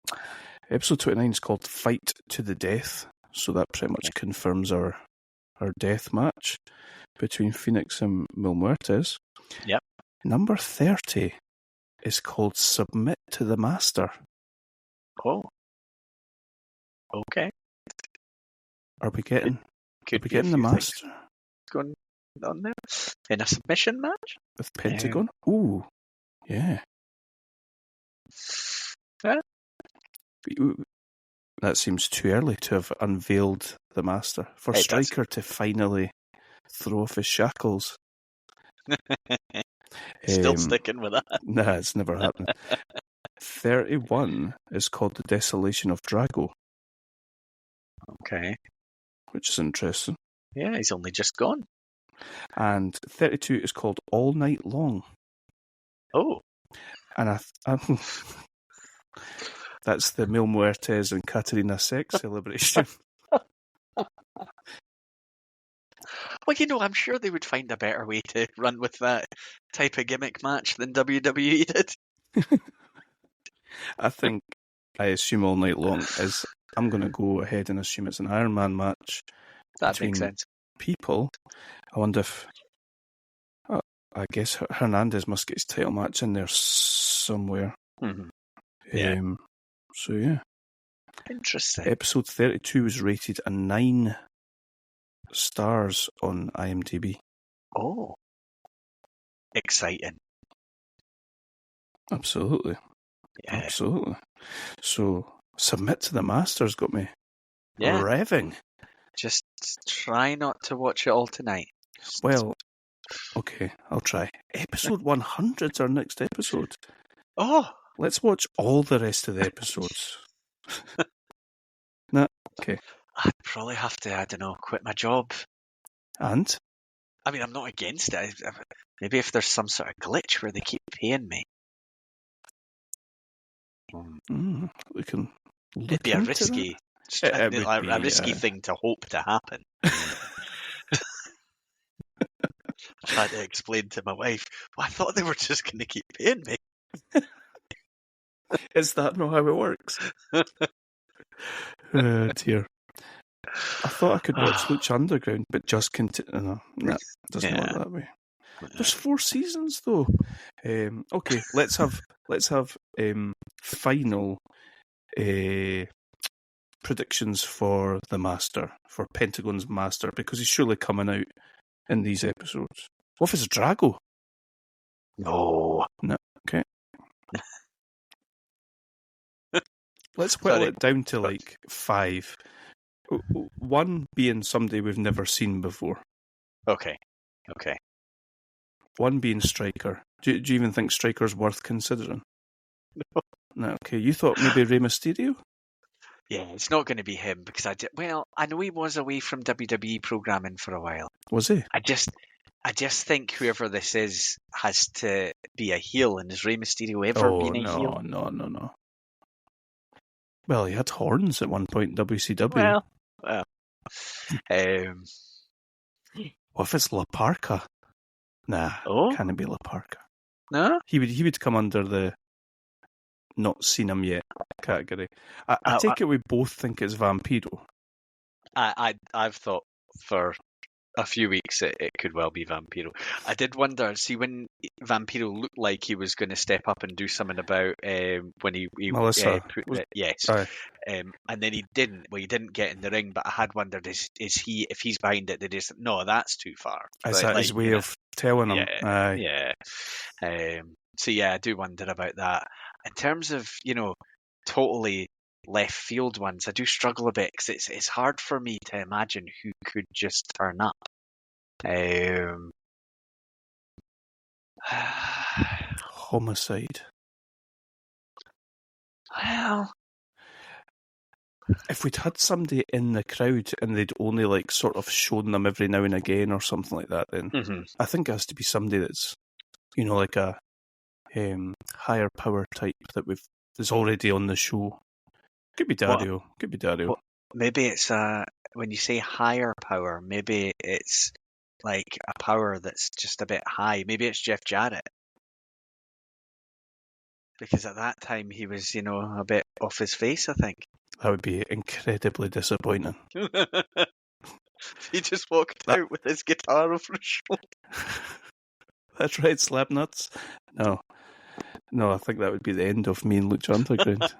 Episode 29 is called Fight to the Death. So that pretty much confirms our death match between Fenix and Mil Muertes.
Yep.
Number 30 is called Submit to the Master.
Oh. Okay.
Are we getting the Master
going on there in a submission match
with Pentagon? Ooh, yeah. That seems too early to have unveiled the Master for Striker to finally throw off his shackles.
Still sticking with that.
Nah, it's never happened. 31 is called The Desolation of Drago.
Okay.
Which is interesting.
Yeah, he's only just gone.
And 32 is called All Night Long.
Oh.
And that's the Mil Muertes and Katarina sex celebration.
Well, I'm sure they would find a better way to run with that type of gimmick match than WWE did.
I assume All Night Long is... I'm going to go ahead and assume it's an Iron Man match.
That makes sense.
people. I wonder if... I guess Hernandez must get his title match in there somewhere.
Mm-hmm. Yeah.
So, yeah.
Interesting.
Episode 32 was rated a 9 stars on IMDb.
Oh. Exciting.
Absolutely.
Yeah.
Absolutely. So, Submit to the Masters got me revving.
Just try not to watch it all tonight.
Well, okay, I'll try. Episode 100's our next episode.
Oh!
Let's watch all the rest of the episodes. Nah, okay.
I'd probably have to, I don't know, quit my job.
And?
I mean, I'm not against it. Maybe if there's some sort of glitch where they keep paying me.
We can look
It'd be a risky, thing to hope to happen. I tried to explain to my wife, well, I thought they were just going to keep paying me.
Is that not how it works? Oh, dear. I thought I could watch Lucha Underground, but just continue. No, doesn't work that way. There's 4 seasons, though. Okay, let's have final predictions for the Master, for Pentagon's Master, because he's surely coming out in these episodes. What if it's Drago?
No.
Okay. Let's whittle it down to like 5. 1 being somebody we've never seen before.
Okay.
1 being Striker. Do you even think Striker's worth considering? No. Okay, you thought maybe Rey Mysterio?
Yeah, it's not going to be him because I know he was away from WWE programming for a while.
Was he?
I just think whoever this is has to be a heel, and has Rey Mysterio ever been a heel?
No. Well, he had horns at one point in WCW.
Well.
What if it's La Parka? Nah, can't it be La Parka?
No?
He would come under the not seen him yet category. I take it we both think it's Vampiro.
I've thought for a few weeks it could well be Vampiro. I did wonder, see, when Vampiro looked like he was going to step up and do something about when he
Melissa.
Yes. And then he didn't. Well, he didn't get in the ring, but I had wondered, is he, if he's behind it, no, that's too far.
Is that his way of telling him?
Yeah. So yeah, I do wonder about that. In terms of, totally left field ones, I do struggle a bit because it's hard for me to imagine who could just turn up.
Homicide.
Well,
if we'd had somebody in the crowd and they'd only like sort of shown them every now and again or something like that, then I think it has to be somebody that's, like a higher power type that's already on the show. Could be Dario. Well,
maybe it's when you say higher power, maybe it's like a power that's just a bit high. Maybe it's Jeff Jarrett. Because at that time he was, a bit off his face, I think.
That would be incredibly disappointing.
He just walked out with his guitar over his shoulder.
That's right, slap nuts. No, I think that would be the end of me and Lucha Underground.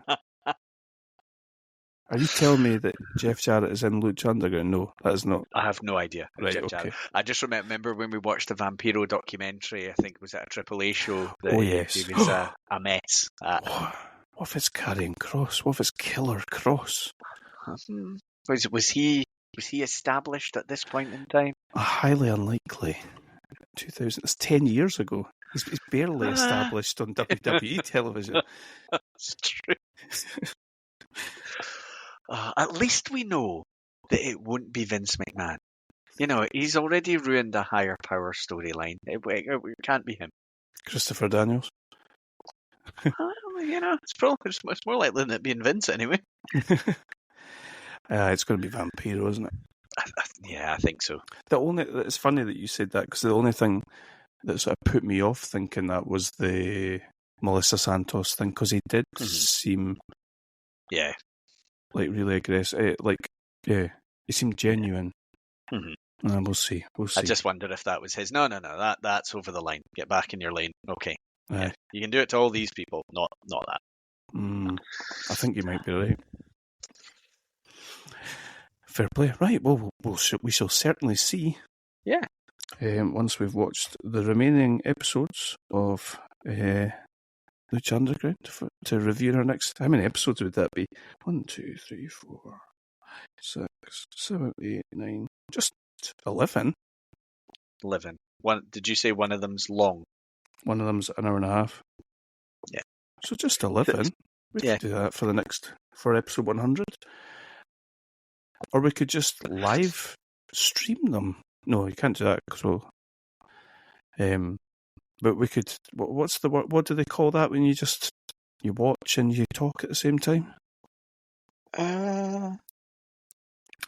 Are you telling me that Jeff Jarrett is in Lucha Underground? No, that is not.
I have no idea.
Right,
Jeff
okay.
Jarrett. I just remember when we watched the Vampiro documentary, I think it was at a Triple A show, that
yes.
he was a mess.
What if it's Karrion Kross? What if it's Killer Kross?
Was he established at this point in time?
Highly unlikely. 2000. It's 10 years ago. He's barely established on WWE television.
That's true. At least we know that it won't be Vince McMahon. He's already ruined a higher power storyline. It can't be him.
Christopher Daniels.
It's more likely than it being Vince anyway.
It's going to be Vampiro, isn't it?
Yeah, I think so.
It's funny that you said that, because the only thing that sort of put me off thinking that was the Melissa Santos thing, because he did seem like really aggressive. He seemed genuine. We'll see.
I just wonder if that was his. No, that's over the line. Get back in your lane. Okay. Yeah. You can do it to all these people, not that.
I think you might be right. Fair play. Right, well, we shall certainly see.
Yeah.
Once we've watched the remaining episodes of Lucha Underground to review our next. How many episodes would that be? 1, 2, 3, 4, 6, 7, 8, 9. Just 11.
11. Did you say one of them's long?
One of them's an hour and a half.
Yeah.
So just 11. We could do that for episode 100. Or we could just live stream them. No, you can't do that because we'll. But we could. What's the word? What do they call that when you watch and you talk at the same time?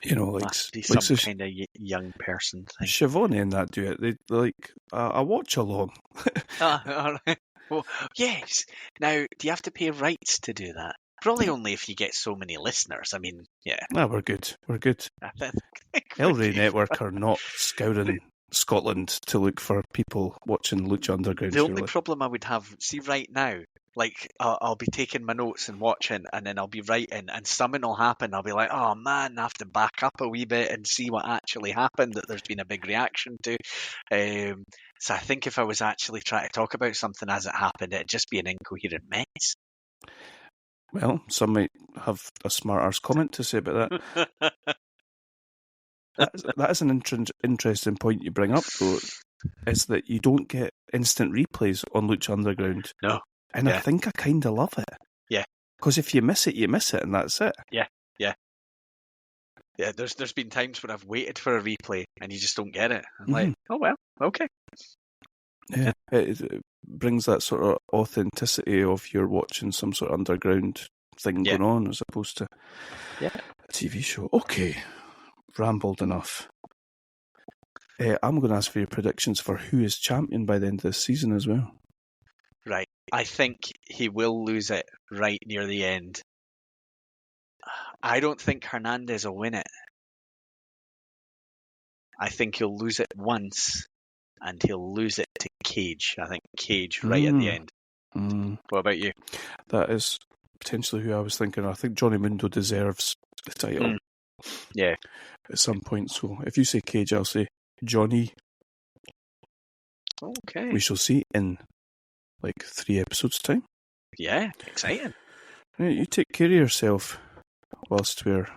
Must be some kind of young person thing.
Siobhan and that do it. They like a watch along.
All right. Well, yes. Now, do you have to pay rights to do that? Probably only if you get so many listeners. I mean, yeah.
No, we're good. We're good. LRA Network are not scouring Scotland to look for people watching Lucha Underground.
The only problem I would have, see right now, like I'll be taking my notes and watching, and then I'll be writing, and something will happen. I'll be like, oh man, I have to back up a wee bit and see what actually happened, that there's been a big reaction to. So I think if I was actually trying to talk about something as it happened, it'd just be an incoherent mess.
Well, some might have a smart arse comment to say about that. That is an interesting point you bring up, though, is that you don't get instant replays on Lucha Underground.
No.
And I think I kind of love it.
Yeah.
Because if you miss it, you miss it, and that's it.
Yeah. Yeah, there's been times when I've waited for a replay, and you just don't get it. I'm like, oh well, okay.
Yeah, it brings that sort of authenticity of you're watching some sort of underground thing going on, as opposed to a TV show. Okay, rambled enough. I'm going to ask for your predictions for who is champion by the end of this season as well.
Right. I think he will lose it right near the end. I don't think Hernandez will win it. I think he'll lose it once, and he'll lose it to Cage. I think Cage right at the end. What about you?
That is potentially who I was thinking. I think Johnny Mundo deserves the title.
Yeah.
At some point. So if you say Cage, I'll say Johnny.
Okay.
We shall see in like 3 episodes' time.
Yeah, exciting.
Right, you take care of yourself whilst we're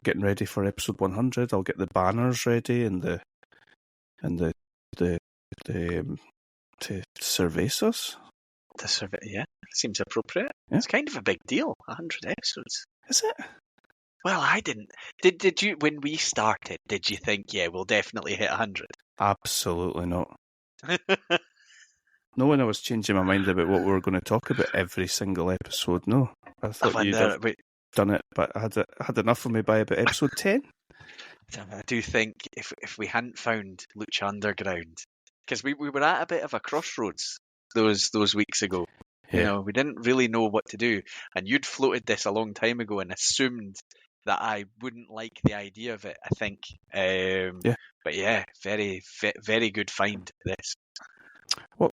getting ready for episode 100. I'll get the banners ready and the to service us.
Yeah, seems appropriate. Yeah. It's kind of a big deal. 100 episodes.
Is it?
Well, I didn't. Did you, when we started, did you think, we'll definitely hit 100?
Absolutely not. No, when I was changing my mind about what we were going to talk about every single episode, no. I thought you'd have done it, but I had enough of me by about episode 10.
I do think if we hadn't found Lucha Underground, because we were at a bit of a crossroads those weeks ago. Yeah. We didn't really know what to do, and you'd floated this a long time ago and assumed that I wouldn't like the idea of it, I think. But yeah, very, very good find, this.
We'll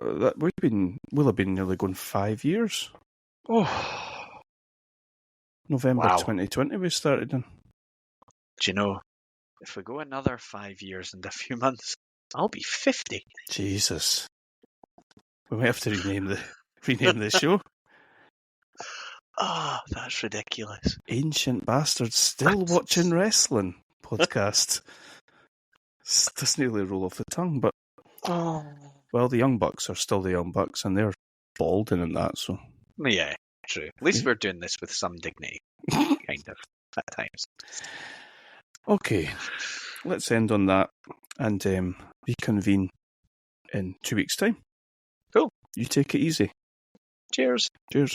have been nearly going 5 years.
Oh,
November 2020 we started in.
Do you know, if we go another 5 years and a few months, I'll be 50.
Jesus. We might have to rename the show.
Oh, that's ridiculous.
Ancient Bastards Still Watching Wrestling podcast. This nearly roll off the tongue, but well, the Young Bucks are still the Young Bucks, and they're balding and that, so.
Yeah, true. At least we're doing this with some dignity, kind of, at times.
Okay, let's end on that and reconvene in 2 weeks' time.
Cool.
You take it easy.
Cheers.
Cheers.